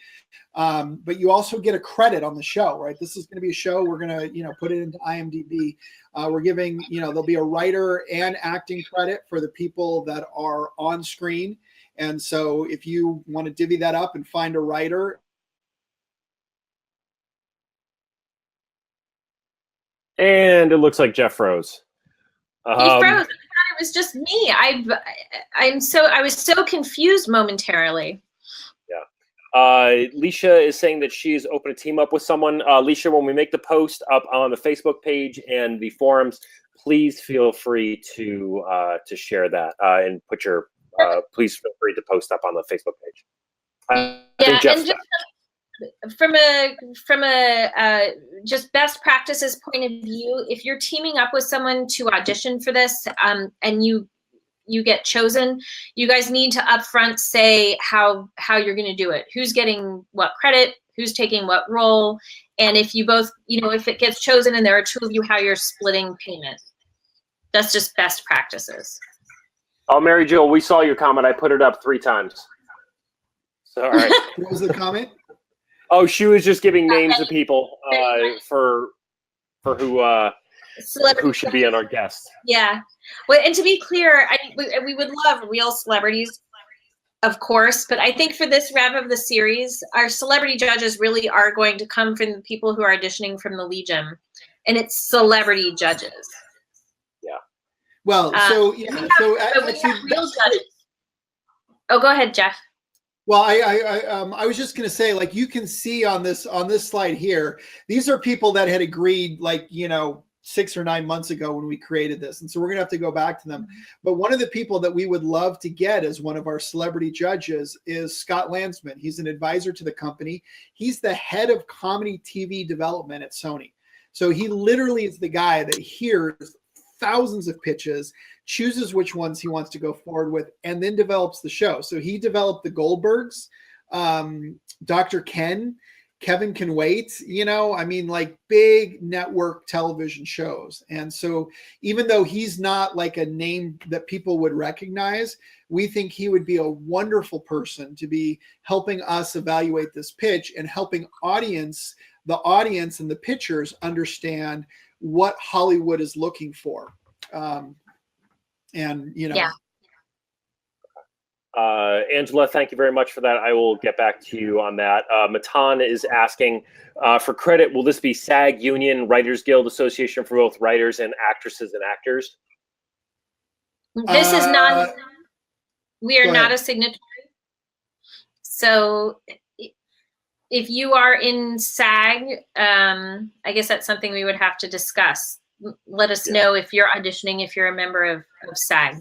But you also get a credit on the show, right? This is going to be a show. We're going to, you know, put it into IMDb. We're giving, you know, there'll be a writer and acting credit for the people that are on screen. And so if you want to divvy that up and find a writer. And it looks like Jeff froze. He froze. I thought it was just me. I was so confused momentarily. Leisha is saying that she is open to team up with someone. Leisha, when we make the post up on the Facebook page and the forums, please feel free to share that and put your. Please feel free to post up on the Facebook page. I think Jeff's and just from a just best practices point of view, if you're teaming up with someone to audition for this, and you get chosen, you guys need to upfront say how you're going to do it. Who's getting what credit? Who's taking what role? And if you both, you know, if it gets chosen and there are two of you, how you're splitting payment. That's just best practices. Oh, Mary Jo, we saw your comment. I put it up 3 times. So, all right. What was the comment? Oh, she was just giving names of people for who should be on our guest. Yeah. Well, and to be clear, we would love real celebrities, of course, but I think for this wrap of the series, our celebrity judges really are going to come from the people who are auditioning from the Legion, and it's celebrity judges. Yeah. Well, so actually, oh, go ahead, Jeff. Well, I was just going to say, like, you can see on this slide here, these are people that had agreed, like, you know, 6 or 9 months ago when we created this. And so we're going to have to go back to them. But one of the people that we would love to get as one of our celebrity judges is Scott Landsman. He's an advisor to the company. He's the head of comedy TV development at Sony. So he literally is the guy that hears thousands of pitches, chooses which ones he wants to go forward with, and then develops the show. So he developed the Goldbergs, Dr. Ken, Kevin Can Wait, I mean, like big network television shows. And so even though he's not like a name that people would recognize, we think he would be a wonderful person to be helping us evaluate this pitch and helping the audience and the pitchers understand what Hollywood is looking for. Yeah. Angela, thank you very much for that. I will get back to you on that. Matan is asking for credit. Will this be SAG, Union, Writers Guild, Association for both writers and actresses and actors? This is not, we are not a signatory. So if you are in SAG, I guess that's something we would have to discuss. Let us know if you're auditioning, if you're a member of SAG.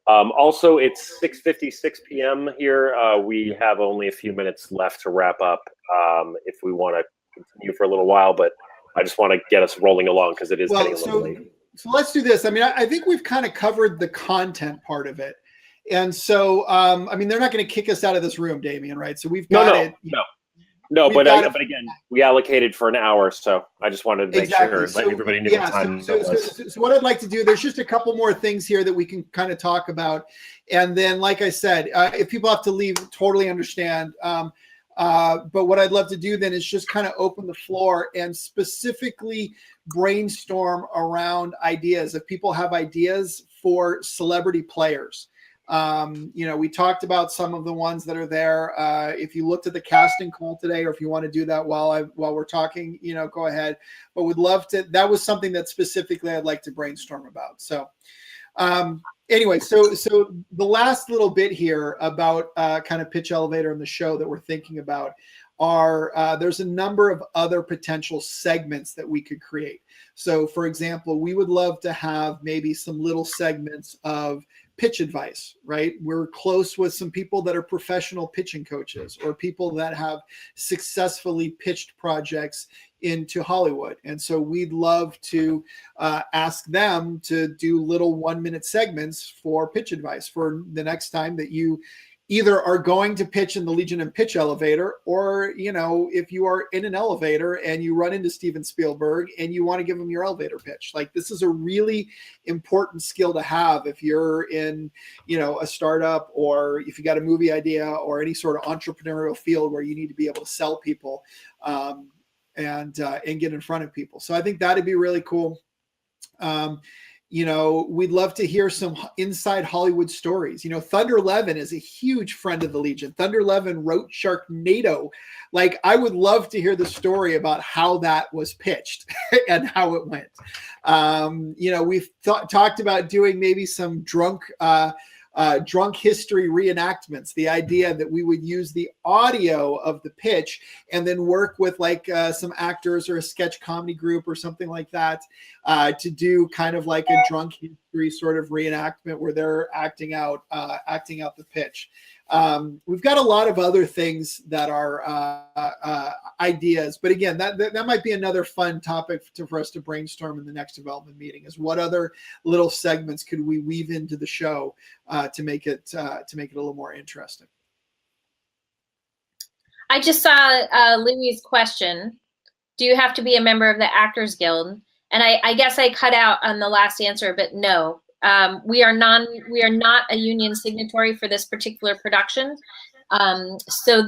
Also, it's 6:56 p.m. here. We have only a few minutes left to wrap up if we want to continue for a little while, but I just want to get us rolling along because it is getting a little late. So let's do this. I mean, I think we've kind of covered the content part of it. And so, I mean, they're not going to kick us out of this room, Damien, right? So we've got it. No, but again, we allocated for an hour, so I just wanted to make sure let everybody know what time it was. So what I'd like to do, there's just a couple more things here that we can kind of talk about. And then, like I said, if people have to leave, totally understand. But what I'd love to do then is just kind of open the floor and specifically brainstorm around ideas. If people have ideas for celebrity players, we talked about some of the ones that are there. If you looked at the casting call today, or if you want to do that while we're talking, go ahead. But would love to. That was something that specifically I'd like to brainstorm about. So, anyway, so the last little bit here about kind of pitch elevator in the show that we're thinking about are there's a number of other potential segments that we could create. So, for example, we would love to have maybe some little segments of pitch advice, right? We're close with some people that are professional pitching coaches or people that have successfully pitched projects into Hollywood. And so we'd love to ask them to do little 1-minute segments for pitch advice for the next time that you either are going to pitch in the Legion and Pitch Elevator, or, if you are in an elevator and you run into Steven Spielberg and you want to give him your elevator pitch. Like, this is a really important skill to have if you're in, a startup, or if you got a movie idea or any sort of entrepreneurial field where you need to be able to sell people and get in front of people. So I think that'd be really cool. We'd love to hear some inside Hollywood stories. Thunder Levin is a huge friend of the Legion. Thunder Levin wrote Sharknado. Like, I would love to hear the story about how that was pitched and how it went. We've talked about doing maybe some drunk history reenactments. The idea that we would use the audio of the pitch and then work with some actors or a sketch comedy group or something like that to do kind of like a drunk history sort of reenactment where they're acting out the pitch. We've got a lot of other things that are ideas, but again, that might be another fun topic for us to brainstorm in the next development meeting. Is what other little segments could we weave into the show to make it a little more interesting? I just saw Louie's question. Do you have to be a member of the Actors Guild? And I guess I cut out on the last answer, but no. We are not a union signatory for this particular production. So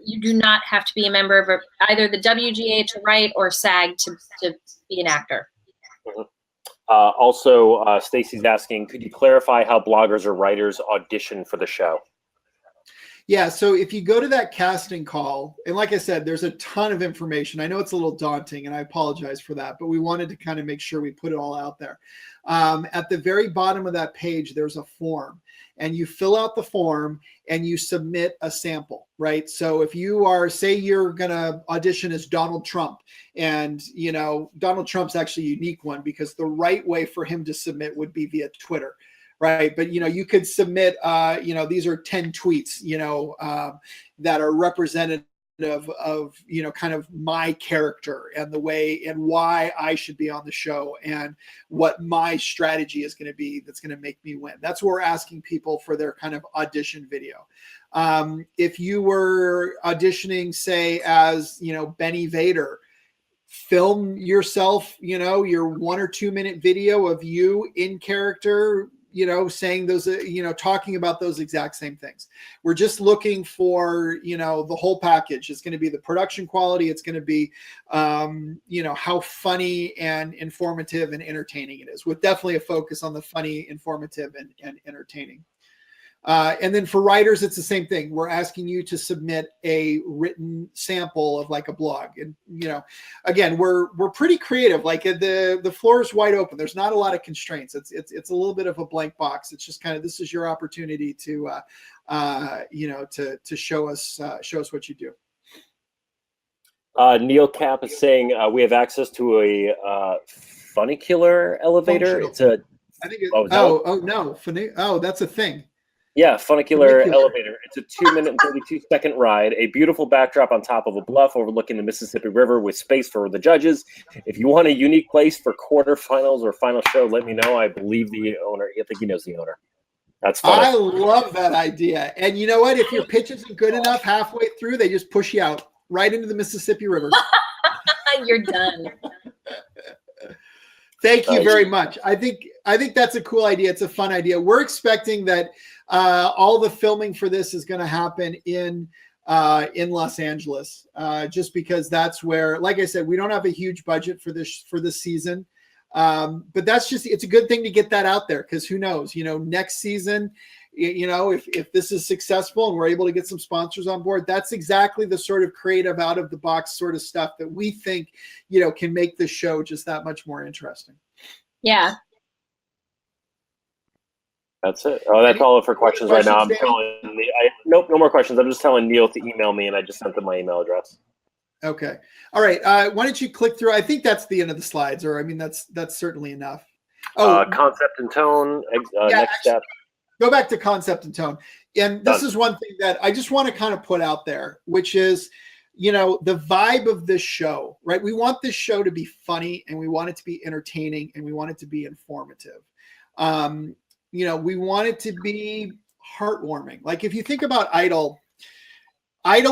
you do not have to be a member of either the WGA to write or SAG to be an actor. Mm-hmm. Also, Stacy's asking, could you clarify how bloggers or writers audition for the show? Yeah, so if you go to that casting call, and like I said, there's a ton of information. I know it's a little daunting, and I apologize for that, but we wanted to kind of make sure we put it all out there. At the very bottom of that page, there's a form, and you fill out the form and you submit a sample, right? So if you are, say you're going to audition as Donald Trump, and, Donald Trump's actually a unique one because the right way for him to submit would be via Twitter. Right. But, you could submit, these are 10 tweets, that are representative of kind of my character and the way and why I should be on the show and what my strategy is going to be that's going to make me win. That's what we're asking people for their kind of audition video. If you were auditioning, say, as Benny Vader, film yourself, your 1 or 2 minute video of you in character, saying those, talking about those exact same things. We're just looking for, the whole package. It's going to be the production quality. It's going to be, how funny and informative and entertaining it is, with definitely a focus on the funny, informative, and entertaining. And then for writers, it's the same thing. We're asking you to submit a written sample of like a blog. And, again, we're pretty creative. Like the floor is wide open. There's not a lot of constraints. It's a little bit of a blank box. It's just kind of, this is your opportunity to, to show us what you do. Neil Cap is saying we have access to a funicular elevator. Functional. I think no, that's a thing. Yeah, funicular elevator. It's a 2 minute and 32-second ride, a beautiful backdrop on top of a bluff overlooking the Mississippi River with space for the judges. If you want a unique place for quarterfinals or final show, let me know. I believe the owner. I think he knows the owner. That's funny. I love that idea. And you know what? If your pitch isn't good enough halfway through, they just push you out right into the Mississippi River. You're done. Thank you very much. I think that's a cool idea. It's a fun idea. We're expecting that all the filming for this is going to happen in Los Angeles, just because that's where, like I said, we don't have a huge budget for this season. But it's a good thing to get that out there, because who knows, next season, if this is successful and we're able to get some sponsors on board, that's exactly the sort of creative, out of the box sort of stuff that we think, can make the show just that much more interesting. Yeah. That's it. Oh, that's all for questions right now. I'm telling nope, no more questions. I'm just telling Neil to email me, and I just sent him my email address. Okay. All right. Why don't you click through? I think that's the end of the slides, or that's certainly enough. Concept and tone. Next step. Go back to concept and tone. And this is one thing that I just want to kind of put out there, which is, the vibe of this show, right? We want this show to be funny, and we want it to be entertaining, and we want it to be informative. We want it to be heartwarming. Like if you think about Idol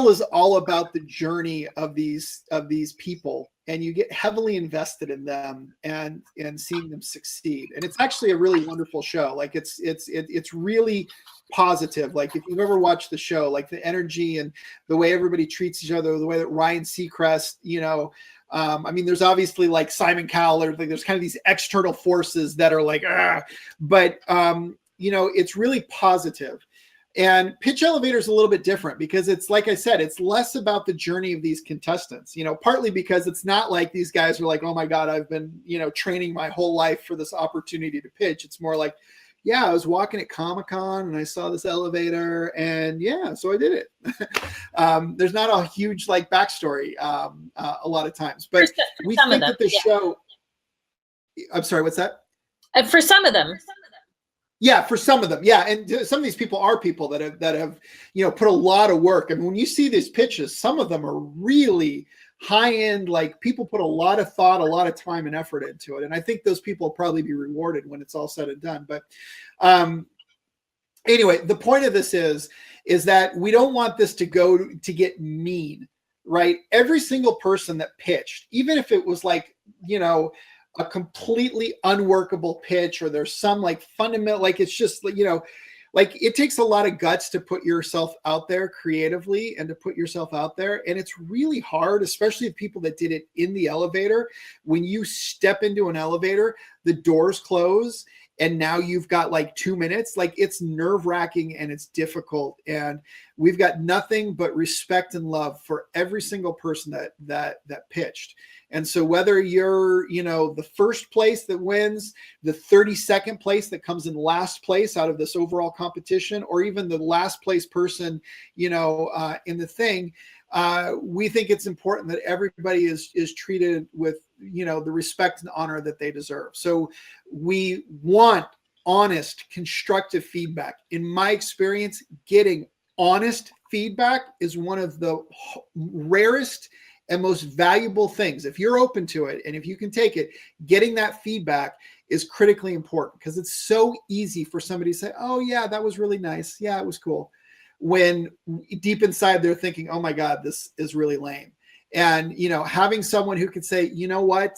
is all about the journey of these people, and you get heavily invested in them and seeing them succeed. And it's actually a really wonderful show. Like it's really positive. Like if you've ever watched the show, like the energy and the way everybody treats each other, the way that Ryan Seacrest, there's obviously like Simon Cowell, like there's kind of these external forces that are like, but it's really positive. And Pitch Elevator is a little bit different, because it's, like I said, it's less about the journey of these contestants, partly because it's not like these guys are like, oh my God, I've been, training my whole life for this opportunity to pitch. It's more like, yeah, I was walking at Comic-Con and I saw this elevator, and yeah, so I did it. There's not a huge like backstory a lot of times, but we think that the show, I'm sorry, what's that? For some of them. Yeah, for some of them. Yeah. And some of these people are people that have, put a lot of work. I mean, when you see these pitches, some of them are really high end, like people put a lot of thought, a lot of time and effort into it. And I think those people will probably be rewarded when it's all said and done. But anyway, the point of this is that we don't want this to get mean, right? Every single person that pitched, even if it was like, a completely unworkable pitch, or there's some like fundamental, like it's just, like it takes a lot of guts to put yourself out there creatively and to put yourself out there. And it's really hard, especially the people that did it in the elevator. When you step into an elevator, the doors close, and now you've got like 2 minutes. Like it's nerve-wracking and it's difficult. And we've got nothing but respect and love for every single person that pitched. And so whether you're, the first place that wins, the 32nd place that comes in last place out of this overall competition, or even the last place person, in the thing, we think it's important that everybody is treated with, the respect and honor that they deserve. So we want honest, constructive feedback. In my experience, getting honest, feedback is one of the rarest and most valuable things. If you're open to it and if you can take it, getting that feedback is critically important, because it's so easy for somebody to say, oh yeah, that was really nice. Yeah, it was cool. When deep inside they're thinking, oh my God, this is really lame. And, you know, having someone who could say, you know what,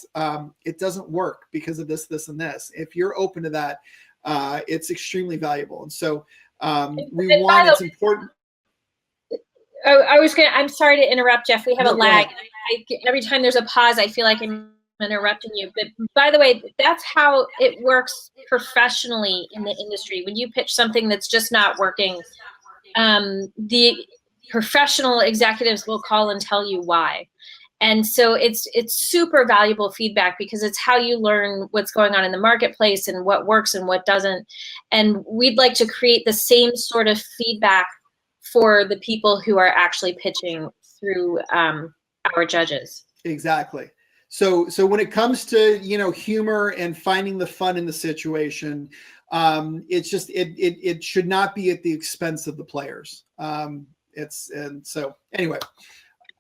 it doesn't work because of this, this, and this. If you're open to that, it's extremely valuable. And so it's important. I'm sorry to interrupt, Jeff. We have a lag. Every time there's a pause, I feel like I'm interrupting you. But by the way, that's how it works professionally in the industry. When you pitch something that's just not working, the professional executives will call and tell you why. And so it's super valuable feedback, because it's how you learn what's going on in the marketplace and what works and what doesn't. And we'd like to create the same sort of feedback for the people who are actually pitching through our judges. Exactly. So when it comes to, you know, humor and finding the fun in the situation, it's just it should not be at the expense of the players. So anyway,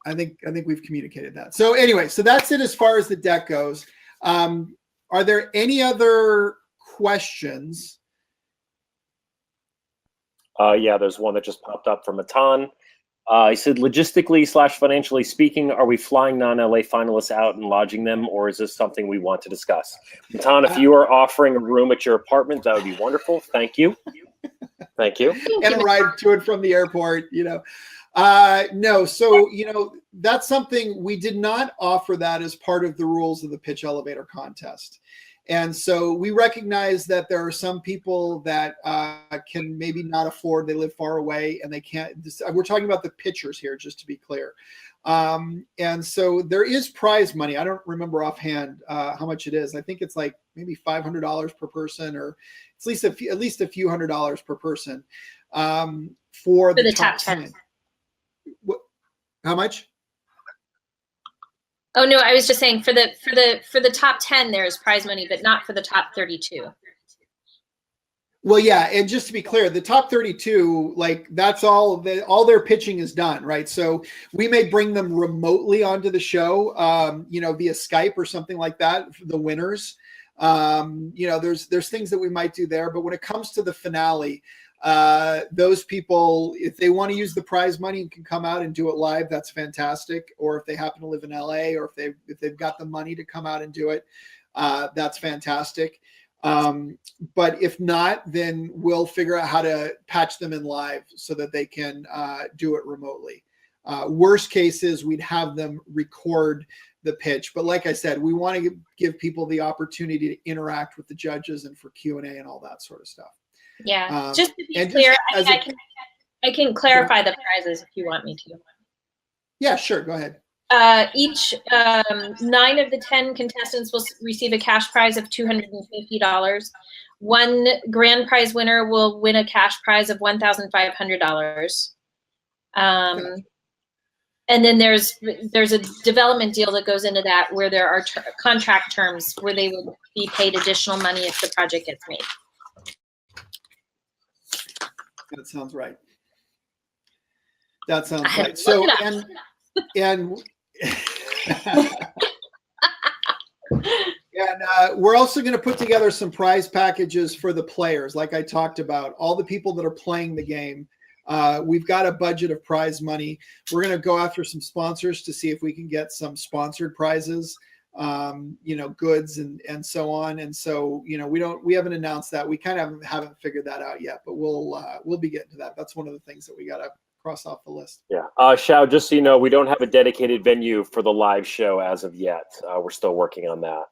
I think we've communicated that. So anyway, so that's it as far as the deck goes. Are there any other questions? Yeah, there's one that just popped up from Matan. He said, logistically / financially speaking, are we flying non-LA finalists out and lodging them, or is this something we want to discuss? Matan, if you are offering a room at your apartment, that would be wonderful. Thank you. Thank you. And a ride to and from the airport, you know. No, so, you know, that's something we did not offer that as part of the rules of the pitch elevator contest. And so we recognize that there are some people that can maybe not afford, they live far away and they can't, we're talking about the pitchers here, just to be clear. And so there is prize money. I don't remember offhand how much it is. I think it's like maybe $500 per person, or at least a few $100s per person for the top 10. What, how much? Oh no, I was just saying for the top 10 there is prize money, but not for the top 32. Well, yeah, and just to be clear, the top 32, like that's all their pitching is done, right? So we may bring them remotely onto the show, you know, via Skype or something like that for the winners. You know, there's things that we might do there, but when it comes to the finale, those people, if they want to use the prize money and can come out and do it live, that's fantastic. Or if they happen to live in LA, or if they've got the money to come out and do it, that's fantastic. But if not, then we'll figure out how to patch them in live so that they can do it remotely. Worst case is we'd have them record the pitch. But like I said, we want to give people the opportunity to interact with the judges and for Q&A and all that sort of stuff. Yeah, just to be clear, I can clarify the prizes if you want me to. Yeah, sure. Go ahead. Each 9 of the 10 contestants will receive a cash prize of $250. One grand prize winner will win a cash prize of $1,500. And then there's a development deal that goes into that, where there are contract terms where they will be paid additional money if the project gets made. That sounds right. That sounds right. So, and we're also going to put together some prize packages for the players. Like I talked about, all the people that are playing the game, we've got a budget of prize money. We're going to go after some sponsors to see if we can get some sponsored prizes, you know, goods and so on. And so, you know, we haven't announced that. We kind of haven't figured that out yet, but we'll be getting to that. That's one of the things that we got to cross off the list. Yeah. Xiao, just so you know, we don't have a dedicated venue for the live show as of yet. We're still working on that.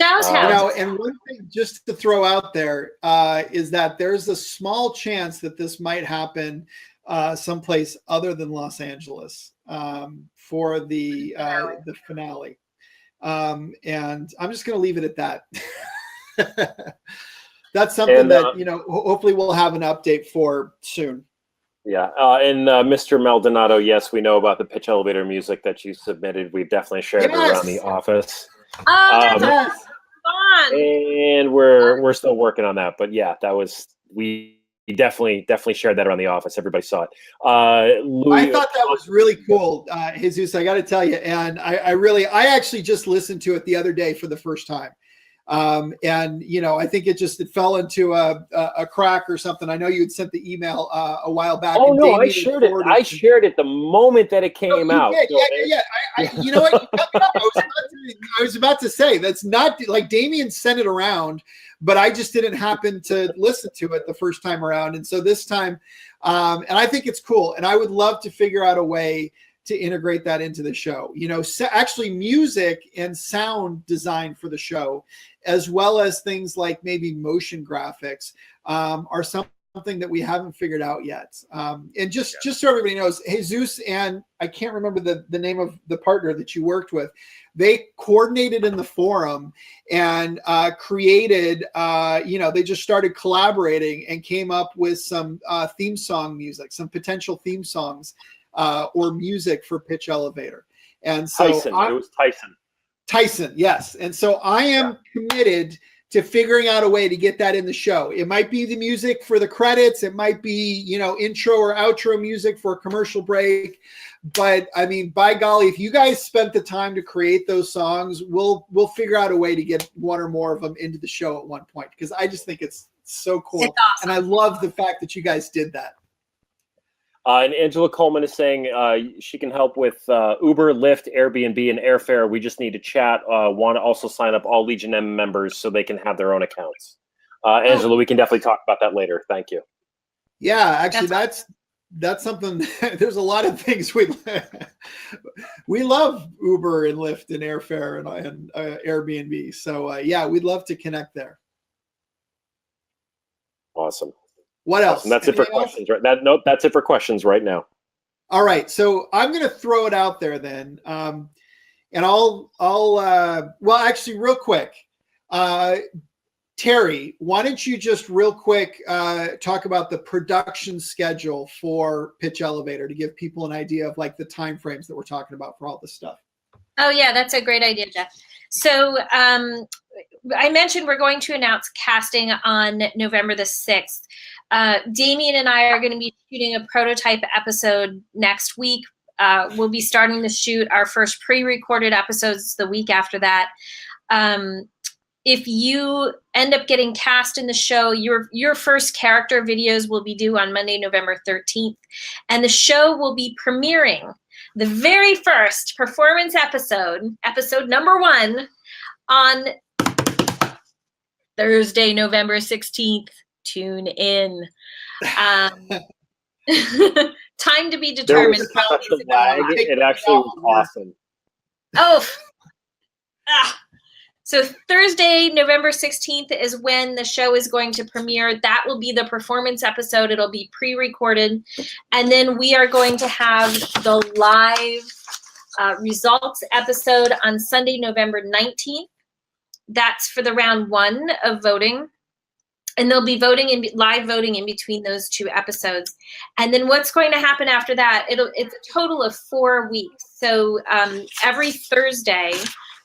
You know, and one thing just to throw out there is that there's a small chance that this might happen someplace other than Los Angeles for the finale. And I'm just going to leave it at that. That's something that, you know, hopefully we'll have an update for soon. Yeah. And Mr. Maldonado, yes, we know about the pitch elevator music that you submitted. We've definitely shared it around the office. Oh, that's fun. And we're still working on that. But yeah, we definitely shared that around the office. Everybody saw it. Louis, I thought that was really cool, Jesus. I got to tell you, and I actually just listened to it the other day for the first time. And I think it fell into a crack or something. I know you had sent the email a while back. Oh and no, I Damien shared it. I shared it the moment that it came out. Did. Yeah. You know what? You cut me off. I was about to say that's not like Damien sent it around, but I just didn't happen to listen to it the first time around. And so this time, and I think it's cool. And I would love to figure out a way to integrate that into the show. Actually music and sound design for the show, as well as things like maybe motion graphics, are something that we haven't figured out yet. And just so everybody knows, Jesus and I can't remember the name of the partner that you worked with, they coordinated in the forum and created, they just started collaborating and came up with some theme song music, some potential theme songs or music for Pitch Elevator. And so it was Tyson. Tyson, yes. And so I am committed to figuring out a way to get that in the show. It might be the music for the credits. It might be, intro or outro music for a commercial break. But I mean, by golly, if you guys spent the time to create those songs, we'll figure out a way to get one or more of them into the show at one point, because I just think it's so cool. It's awesome. And I love the fact that you guys did that. And Angela Coleman is saying she can help with Uber, Lyft, Airbnb, and airfare. We just need to chat. Want to also sign up all Legion M members so they can have their own accounts. Angela, we can definitely talk about that later. Thank you. Yeah, actually, that's something. There's a lot of things we love Uber and Lyft and airfare and Airbnb. So we'd love to connect there. Awesome. What else? Awesome. That's it for questions, right? That's it for questions right now. All right, so I'm going to throw it out there then, and well, actually, real quick, Terry, why don't you just real quick talk about the production schedule for Pitch Elevator to give people an idea of like the time frames that we're talking about for all this stuff. Oh yeah, that's a great idea, Jeff. So I mentioned we're going to announce casting on November the 6th. Damien and I are going to be shooting a prototype episode next week. We'll be starting to shoot our first pre-recorded episodes the week after that. If you end up getting cast in the show, your first character videos will be due on Monday, November 13th. And the show will be premiering the very first performance episode number 1, on Thursday, November 16th. Tune in. Time to be determined. There was such a lag. It actually was awesome. So Thursday, November 16th is when the show is going to premiere. That will be the performance episode. It'll be pre-recorded. And then we are going to have the live results episode on Sunday, November 19th. That's for the round 1 of voting. And they'll be live voting in between those 2 episodes. And then what's going to happen after that, it's a total of 4 weeks. So every Thursday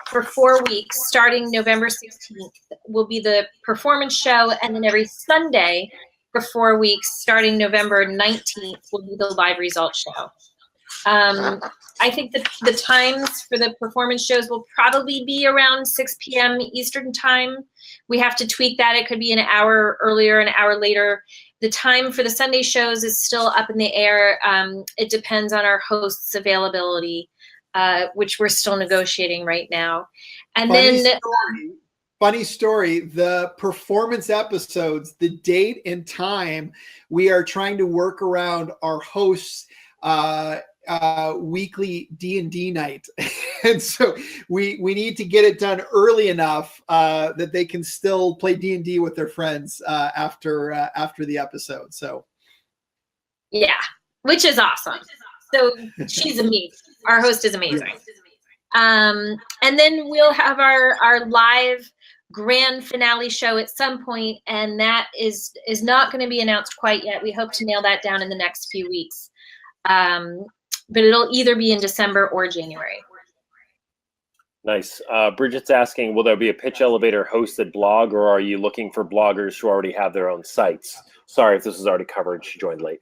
for 4 weeks, starting November 16th, will be the performance show. And then every Sunday for 4 weeks, starting November 19th, will be the live results show. I think the times for the performance shows will probably be around 6 p.m. Eastern time. We have to tweak that. It could be an hour earlier, an hour later. The time for the Sunday shows is still up in the air. It depends on our hosts' availability, which we're still negotiating right now. And funny story, the performance episodes, the date and time, we are trying to work around our hosts' weekly D&D night. And so we need to get it done early enough that they can still play D&D with their friends after the episode. So yeah, which is awesome. So she's amazing. Our host is amazing. And then we'll have our live grand finale show at some point, and that is not going to be announced quite yet. We hope to nail that down in the next few weeks. But it'll either be in December or January. Nice. Bridget's asking, will there be a Pitch Elevator hosted blog, or are you looking for bloggers who already have their own sites? Sorry if this is already covered. She joined late.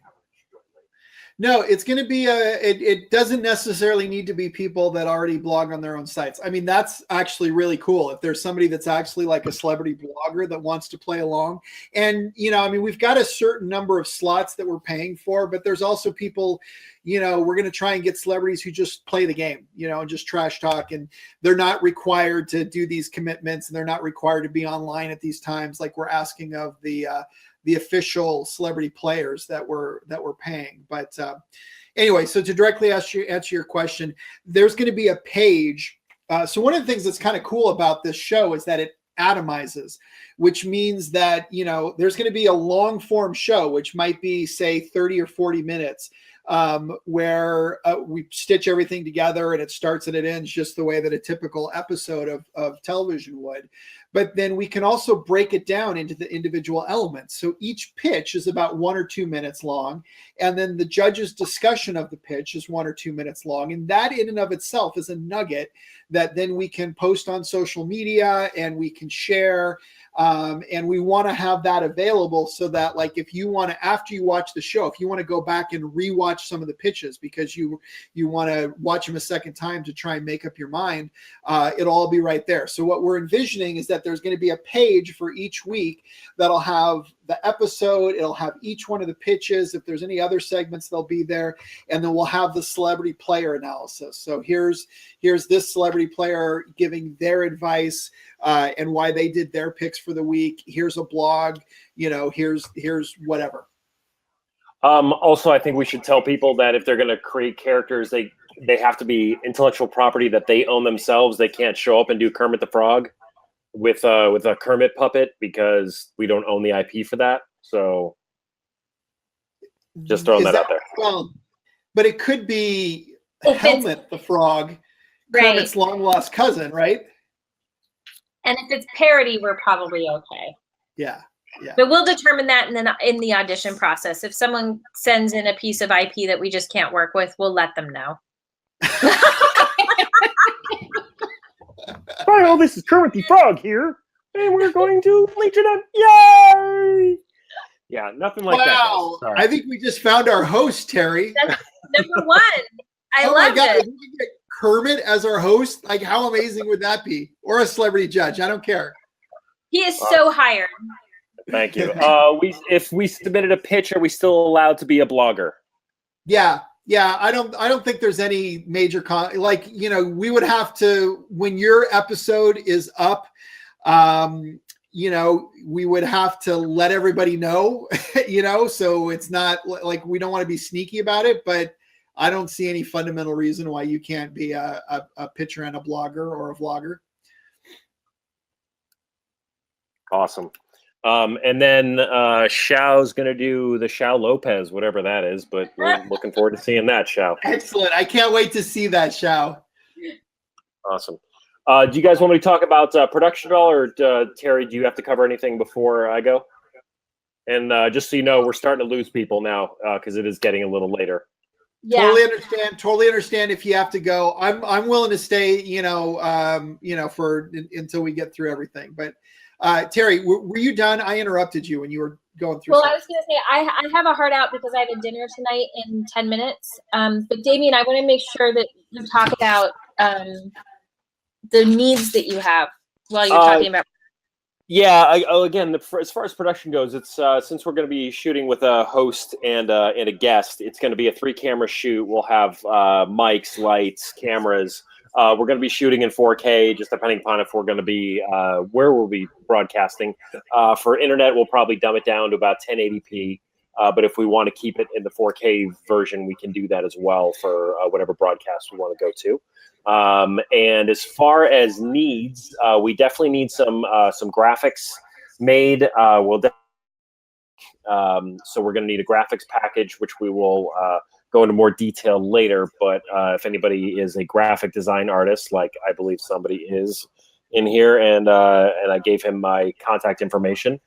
No, it's going to be it doesn't necessarily need to be people that already blog on their own sites. I mean, that's actually really cool. If there's somebody that's actually like a celebrity blogger that wants to play along. And, I mean, we've got a certain number of slots that we're paying for, but there's also people, we're going to try and get celebrities who just play the game, and just trash talk. And they're not required to do these commitments, and they're not required to be online at these times like we're asking of the official celebrity players that we're paying. But anyway, so to directly answer your question, there's going to be a page. So one of the things that's kind of cool about this show is that it atomizes, which means that, there's going to be a long form show, which might be, say, 30 or 40 minutes, where we stitch everything together and it starts and it ends just the way that a typical episode of television would. But then we can also break it down into the individual elements. So each pitch is about 1 or 2 minutes long. And then the judge's discussion of the pitch is 1 or 2 minutes long. And that in and of itself is a nugget that then we can post on social media and we can share. And we want to have that available so that, like, if you want to, after you watch the show, if you want to go back and rewatch some of the pitches because you want to watch them a second time to try and make up your mind, it'll all be right there. So what we're envisioning is that there's going to be a page for each week that'll have the episode. It'll have each one of the pitches. If there's any other segments, they'll be there. And then we'll have the celebrity player analysis. So here's this celebrity player giving their advice and why they did their picks for the week. Here's a blog, here's whatever. Also, I think we should tell people that if they're going to create characters, they have to be intellectual property that they own themselves. They can't show up and do Kermit the Frog with a Kermit puppet because we don't own the IP for that. So just throwing that out there. Well, but it could be Helmet the Frog, Kermit's long lost cousin, right? And if it's parody, we're probably okay. Yeah. But we'll determine that in the audition process. If someone sends in a piece of IP that we just can't work with, we'll let them know. Hi, all, this is Kermit the Frog here, and we're going to Legion M. Yay! Yeah, nothing like that. Wow, I think we just found our host, Terry. That's number one. I love my God, it. if we could get Kermit as our host, like, how amazing would that be? Or a celebrity judge, I don't care. He is so hired. Thank you. If we submitted a pitch, are we still allowed to be a blogger? Yeah. I don't think there's any major we would have to, when your episode is up, we would have to let everybody know, so it's not like, we don't want to be sneaky about it, but I don't see any fundamental reason why you can't be a pitcher and a blogger or a vlogger. Awesome. And then Xiao's going to do the Xiao Lopez, whatever that is, but we're looking forward to seeing that, Xiao. Excellent. I can't wait to see that, Xiao. Awesome. Do you guys want me to talk about production at all, or Terry, do you have to cover anything before I go? And just so you know, we're starting to lose people now because it is getting a little later. Yeah. Totally understand if you have to go. I'm willing to stay, for until we get through everything. But Terry, were you done? I interrupted you when you were going through. Well, I was going to say I have a heart out because I have a dinner tonight in 10 minutes. But Damien, I want to make sure that you talk about the needs that you have while you're talking about. Yeah. Again, as far as production goes, it's since we're going to be shooting with a host and a guest, it's going to be a 3-camera shoot. We'll have mics, lights, cameras. We're going to be shooting in 4K, just depending upon if we're going to be where we'll be broadcasting. For internet, we'll probably dumb it down to about 1080p. But if we want to keep it in the 4K version, we can do that as well for whatever broadcast we want to go to. And as far as needs, we definitely need some graphics made. So we're going to need a graphics package, which we will go into more detail later. But if anybody is a graphic design artist, like I believe somebody is in here, and I gave him my contact information,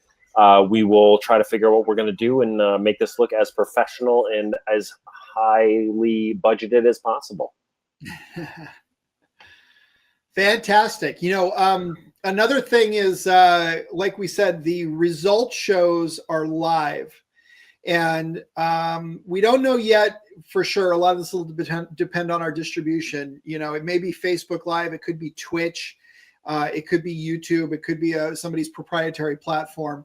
we will try to figure out what we're going to do and make this look as professional and as highly budgeted as possible. Fantastic. Another thing is, like we said, the result shows are live. And we don't know yet for sure. A lot of this will depend on our distribution. You know, it may be Facebook Live, it could be Twitch, it could be YouTube, it could be somebody's proprietary platform.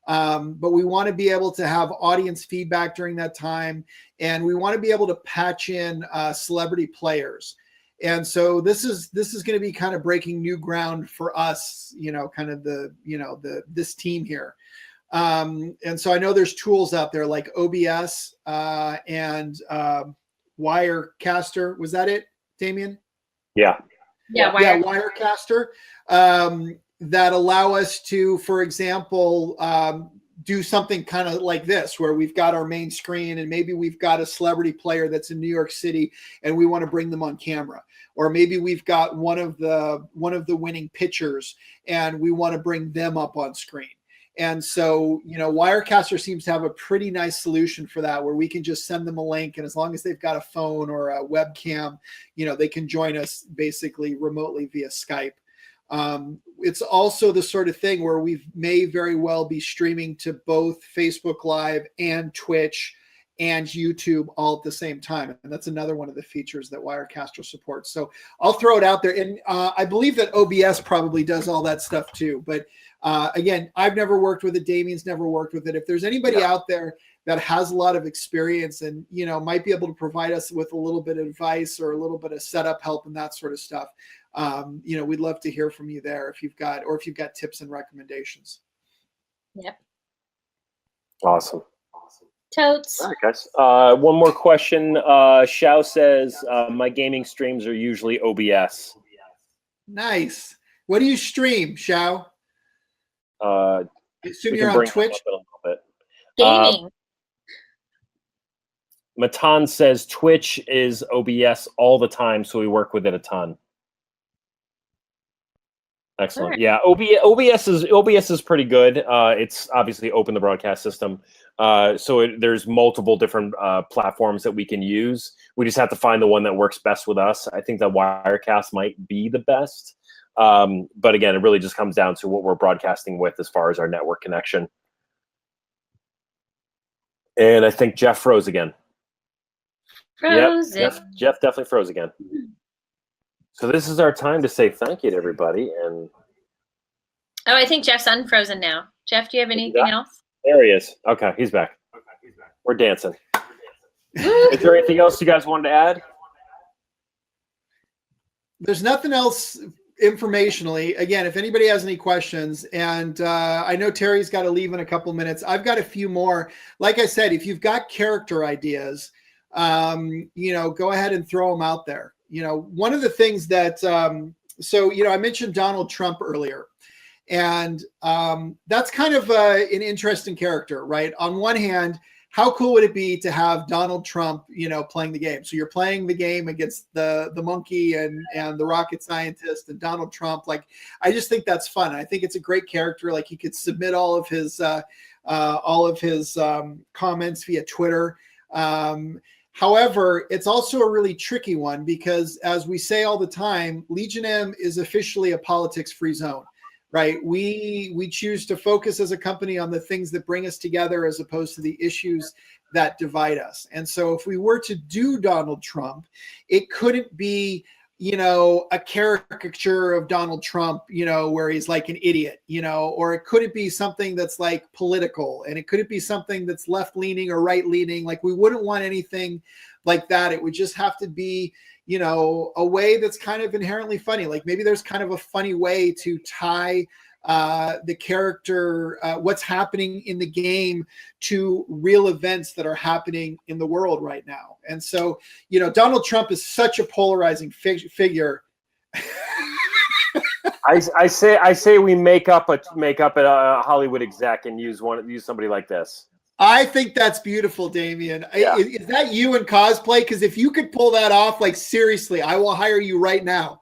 But we want to be able to have audience feedback during that time, and we want to be able to patch in celebrity players. And so this is going to be kind of breaking new ground for us, you know, kind of this team here. And so I know there's tools out there like OBS and Wirecaster. Was that it, Damien? Yeah. Yeah, Wirecaster. That allow us to, for example, do something kind of like this, where we've got our main screen and maybe we've got a celebrity player that's in New York City and we want to bring them on camera. Or maybe we've got one of the winning pitchers and we want to bring them up on screen. And so, you know, Wirecaster seems to have a pretty nice solution for that, where we can just send them a link, and as long as they've got a phone or a webcam, you know, they can join us basically remotely via Skype. It's also the sort of thing where we may very well be streaming to both Facebook Live and Twitch and YouTube all at the same time. And that's another one of the features that Wirecaster supports. So I'll throw it out there. And I believe that OBS probably does all that stuff too. But again, I've never worked with it. Damien's never worked with it. If there's anybody out there that has a lot of experience and, you know, might be able to provide us with a little bit of advice or a little bit of setup help and that sort of stuff, you know, we'd love to hear from you there if you've got tips and recommendations. Yep. Awesome. Totes. All right, guys. One more question. Xiao says, my gaming streams are usually OBS. Nice. What do you stream, Xiao? I assume you're on Twitch. Gaming. Matan says Twitch is OBS all the time, so we work with it a ton. Excellent. Right. Yeah, OBS is pretty good. It's obviously open the broadcast system, so there's multiple different platforms that we can use. We just have to find the one that works best with us. I think that Wirecast might be the best, but again, it really just comes down to what we're broadcasting with as far as our network connection. And I think Jeff froze again. Frozen. Yep, Jeff definitely froze again. So this is our time to say thank you to everybody. And I think Jeff's unfrozen now. Jeff, do you have anything else? There he is. Okay, he's back. We're dancing. Is there anything else you guys wanted to add? There's nothing else informationally. Again, if anybody has any questions, and I know Terry's got to leave in a couple minutes. I've got a few more. Like I said, if you've got character ideas, you know, go ahead and throw them out there. You know, one of the things that, so, you know, I mentioned Donald Trump earlier, and that's kind of an interesting character, right? On one hand, how cool would it be to have Donald Trump, you know, playing the game? So you're playing the game against the monkey and the rocket scientist and Donald Trump. Like, I just think that's fun. I think it's a great character. Like, he could submit all of his comments via Twitter. However, it's also a really tricky one because, as we say all the time, Legion M is officially a politics-free zone, right? We choose to focus as a company on the things that bring us together as opposed to the issues that divide us. And so if we were to do Donald Trump, it couldn't be, you know, a caricature of Donald Trump, you know, where he's like an idiot, you know, or it couldn't be something that's like political, and it couldn't be something that's left leaning or right leaning. Like, we wouldn't want anything like that. It would just have to be, you know, a way that's kind of inherently funny. Like, maybe there's kind of a funny way to tie the character, what's happening in the game, to real events that are happening in the world right now. And so, you know, Donald Trump is such a polarizing figure. I say we make up a Hollywood exec and use somebody like this. I think that's beautiful, Damien. Yeah. Is that you in cosplay? Because if you could pull that off, like, seriously, I will hire you right now.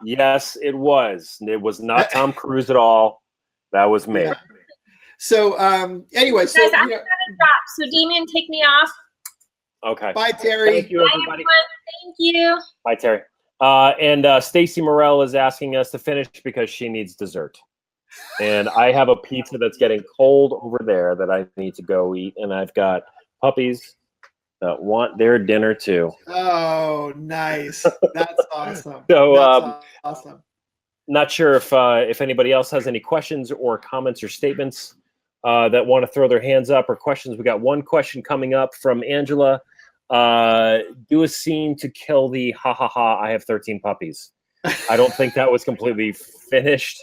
Yes, it was. It was not Tom Cruise at all. That was me. Yeah. So anyway, guys, I'm gonna drop. So Damien, take me off. Okay. Bye, Terry. Thank you, Bye, everybody. everyone. Thank you. Bye, Terry. And Stacy Morell is asking us to finish because she needs dessert. And I have a pizza that's getting cold over there that I need to go eat. And I've got puppies that want their dinner too. Oh, nice. That's awesome. So, That's awesome. Not sure if anybody else has any questions or comments or statements that want to throw their hands up or questions. We got one question coming up from Angela. Do a scene to kill the ha ha ha, I have 13 puppies. I don't think that was completely finished.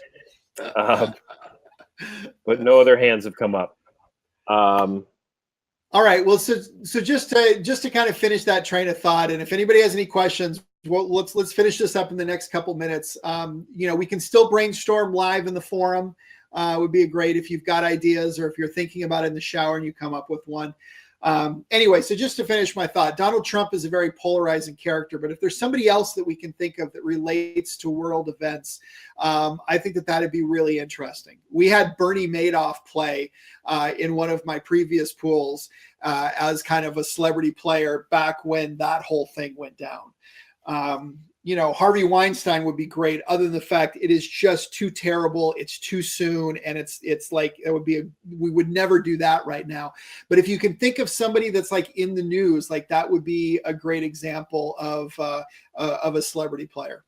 But no other hands have come up. All right. Well, so just to kind of finish that train of thought, and if anybody has any questions, well, let's finish this up in the next couple minutes. We can still brainstorm live in the forum. Would be great if you've got ideas or if you're thinking about it in the shower and you come up with one. Anyway, so just to finish my thought, Donald Trump is a very polarizing character, but if there's somebody else that we can think of that relates to world events, I think that that'd be really interesting. We had Bernie Madoff play in one of my previous pools as kind of a celebrity player back when that whole thing went down. Harvey Weinstein would be great, other than the fact it is just too terrible. It's too soon. And it's like, we would never do that right now. But if you can think of somebody that's like in the news, like that would be a great example of a celebrity player.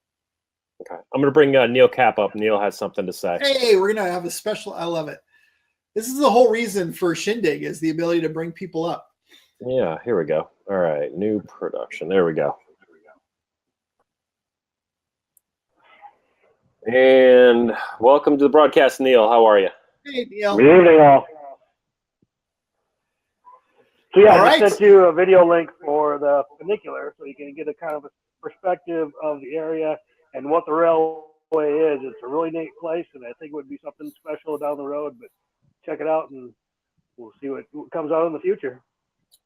Okay. I'm going to bring Neil Kapp up. Neil has something to say. Hey, we're going to have a special. I love it. This is the whole reason for Shindig, is the ability to bring people up. Yeah, here we go. All right. New production. There we go. And welcome to the broadcast, Neil. How are you? Hey, Neil. Good evening, all. So yeah, All I right. sent you a video link for the funicular, so you can get a kind of a perspective of the area and what the railway is. It's a really neat place, and I think it would be something special down the road. But check it out, and we'll see what comes out in the future.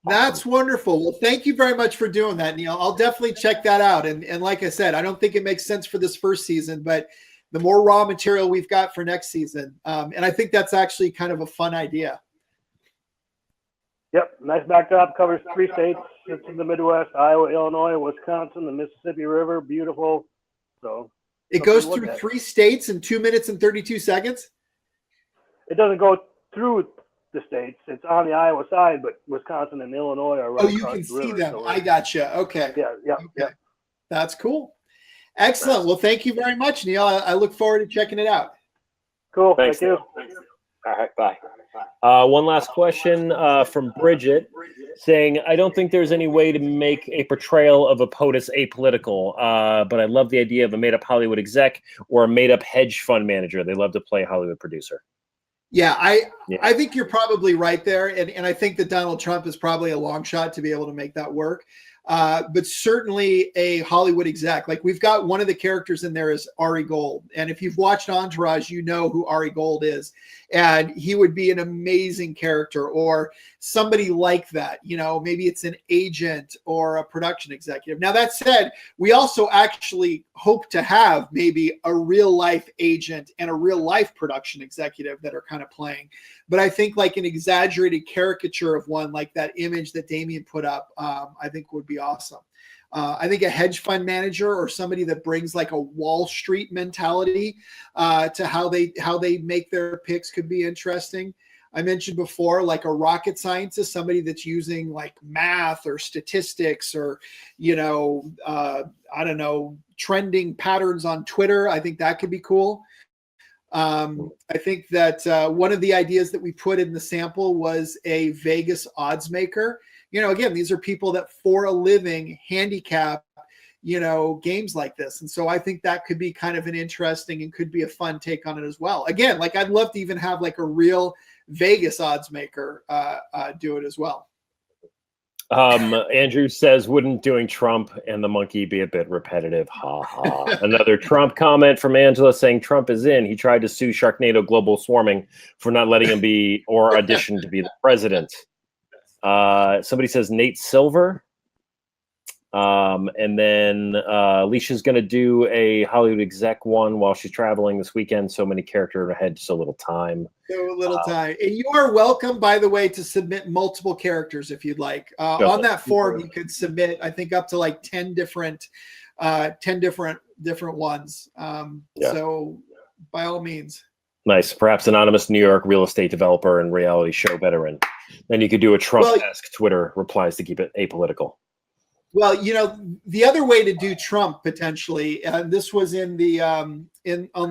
That's wonderful. Well, thank you very much for doing that, Neil. I'll definitely check that out. And like I said, I don't think it makes sense for this first season, but the more raw material we've got for next season. And I think that's actually kind of a fun idea. Yep, nice backdrop. Covers 3 states. It's in the Midwest: Iowa, Illinois, Wisconsin, the Mississippi River. Beautiful. So it goes through 3 states in 2 minutes and 32 seconds. It doesn't go through the states. It's on the Iowa side, but Wisconsin and Illinois are right. Oh, you can see them. So I gotcha. Okay. Yeah. That's cool. Excellent. Well, thank you very much, Neil. I look forward to checking it out. Cool. Thanks, Thank you. All right, bye. One last question from Bridget, saying, I don't think there's any way to make a portrayal of a POTUS apolitical, but I love the idea of a made-up Hollywood exec or a made-up hedge fund manager. They love to play Hollywood producer. Yeah, I think you're probably right there. And I think that Donald Trump is probably a long shot to be able to make that work. But certainly a Hollywood exec. Like, we've got one of the characters in there is Ari Gold. And if you've watched Entourage, you know who Ari Gold is. And he would be an amazing character, or somebody like that. Maybe it's an agent or a production executive. Now, that said, we also actually hope to have maybe a real life agent and a real life production executive that are kind of playing. But I think like an exaggerated caricature of one, like that image that Damien put up, I think would be awesome. I think a hedge fund manager or somebody that brings like a Wall Street mentality to how they make their picks could be interesting. I mentioned before, like a rocket scientist, somebody that's using like math or statistics or, I don't know, trending patterns on Twitter. I think that could be cool. I think that one of the ideas that we put in the sample was a Vegas odds maker. Again, these are people that for a living handicap, games like this. And so I think that could be kind of an interesting and could be a fun take on it as well. Again, like I'd love to even have like a real Vegas odds maker do it as well. Andrew says, wouldn't doing Trump and the monkey be a bit repetitive? Ha ha. Another Trump comment from Angela saying Trump is in. He tried to sue Sharknado Global Swarming for not letting him be or audition to be the president. Somebody says Nate Silver. And then Alicia's going to do a Hollywood exec one while she's traveling this weekend. So many characters ahead, so little time. So little time. And you are welcome, by the way, to submit multiple characters if you'd like. On that form, you could submit, I think, up to like 10 different ones. So by all means. Nice. Perhaps anonymous New York real estate developer and reality show veteran. Then you could do a Trump-esque Twitter replies to keep it apolitical. Well, the other way to do Trump potentially, and this was in the on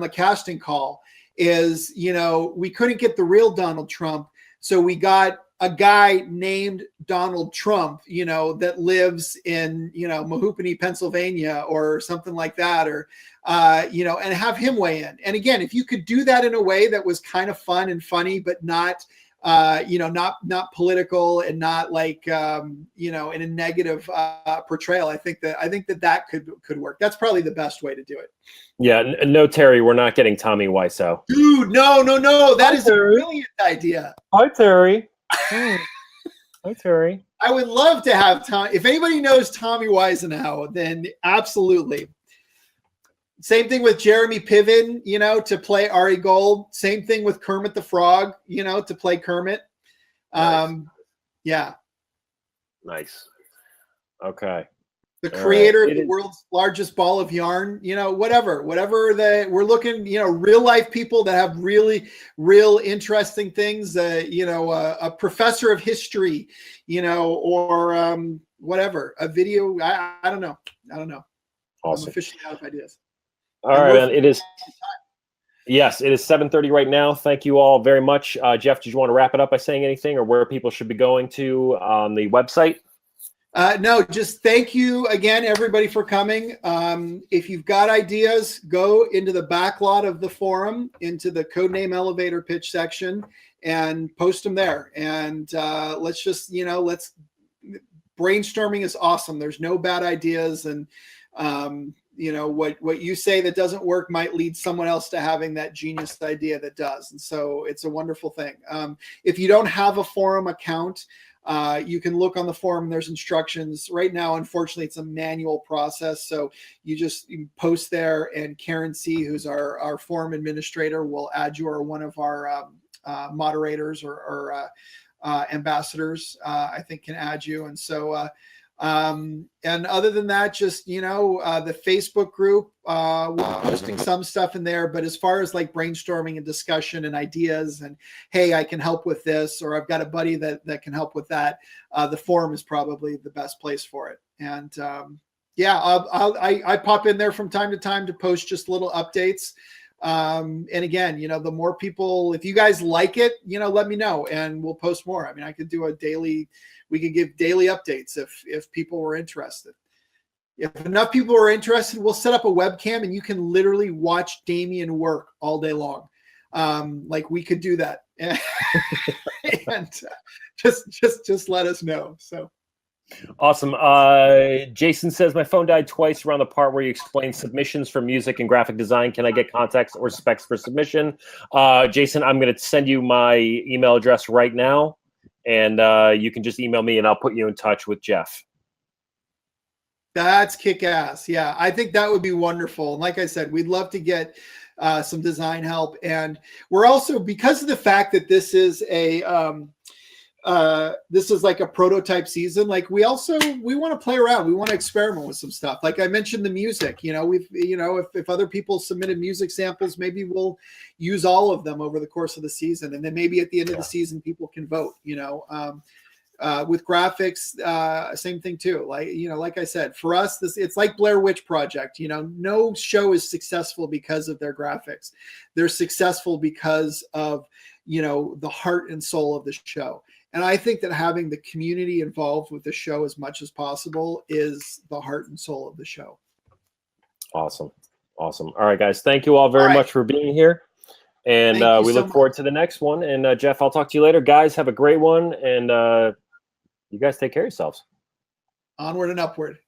the casting call, is we couldn't get the real Donald Trump, so we got a guy named Donald Trump, that lives in Mahoopany, Pennsylvania, or something like that, or and have him weigh in. And again, if you could do that in a way that was kind of fun and funny, but not not political and not like in a negative portrayal, I think that could work. That's probably the best way to do it. Yeah, no, Terry, we're not getting Tommy Wiseau. Dude, no, that is a brilliant idea. Hi, Terry. Hi, Terry. I would love to have Tom. If anybody knows Tommy Wiseau, then absolutely. Same thing with Jeremy Piven, to play Ari Gold. Same thing with Kermit the Frog, to play Kermit. Nice. Yeah. Nice. Okay. The creator of the world's largest ball of yarn, whatever we're looking, real life people that have really, real interesting things, a professor of history, or whatever, a video. I don't know. Awesome. I'm officially out of ideas. All right, man. It is. Yes, it is 7:30 right now. Thank you all very much. Jeff, did you want to wrap it up by saying anything, or where people should be going to on the website? No, just thank you again, everybody, for coming. If you've got ideas, go into the back lot of the forum, into the Codename Elevator Pitch section, and post them there. And let's just, brainstorming is awesome. There's no bad ideas, and what you say that doesn't work might lead someone else to having that genius idea that does. And so it's a wonderful thing. If you don't have a forum account, you can look on the forum. There's instructions right now. Unfortunately, it's a manual process. So you post there, and Karen C., who's our forum administrator, will add you, or one of our moderators or ambassadors, I think, can add you. And so, and other than that, just, the Facebook group, we're posting some stuff in there, but as far as like brainstorming and discussion and ideas and, hey, I can help with this, or I've got a buddy that can help with that, the forum is probably the best place for it. And, I pop in there from time to time to post just little updates. And again, the more people, if you guys like it, let me know and we'll post more. I mean, I could do we could give daily updates if people were interested. If enough people are interested, we'll set up a webcam and you can literally watch Damien work all day long. Like we could do that. And just let us know. So. Awesome. Jason says, my phone died twice around the part where you explain submissions for music and graphic design. Can I get context or specs for submission? Jason, I'm going to send you my email address right now, and you can just email me and I'll put you in touch with Jeff. That's kick-ass. Yeah, I think that would be wonderful. And like I said, we'd love to get some design help. And we're also, because of the fact that this is like a prototype season, like we want to play around. We want to experiment with some stuff. Like I mentioned, the music, if other people submitted music samples, maybe we'll use all of them over the course of the season. And then maybe at the end of the season, people can vote, with graphics, same thing too. Like I said, for us, it's like Blair Witch Project. No show is successful because of their graphics. They're successful because of, the heart and soul of the show. And I think that having the community involved with the show as much as possible is the heart and soul of the show. Awesome. All right, guys. Thank you all very much for being here. And we look forward to the next one. And Jeff, I'll talk to you later. Guys, have a great one. And you guys take care of yourselves. Onward and upward.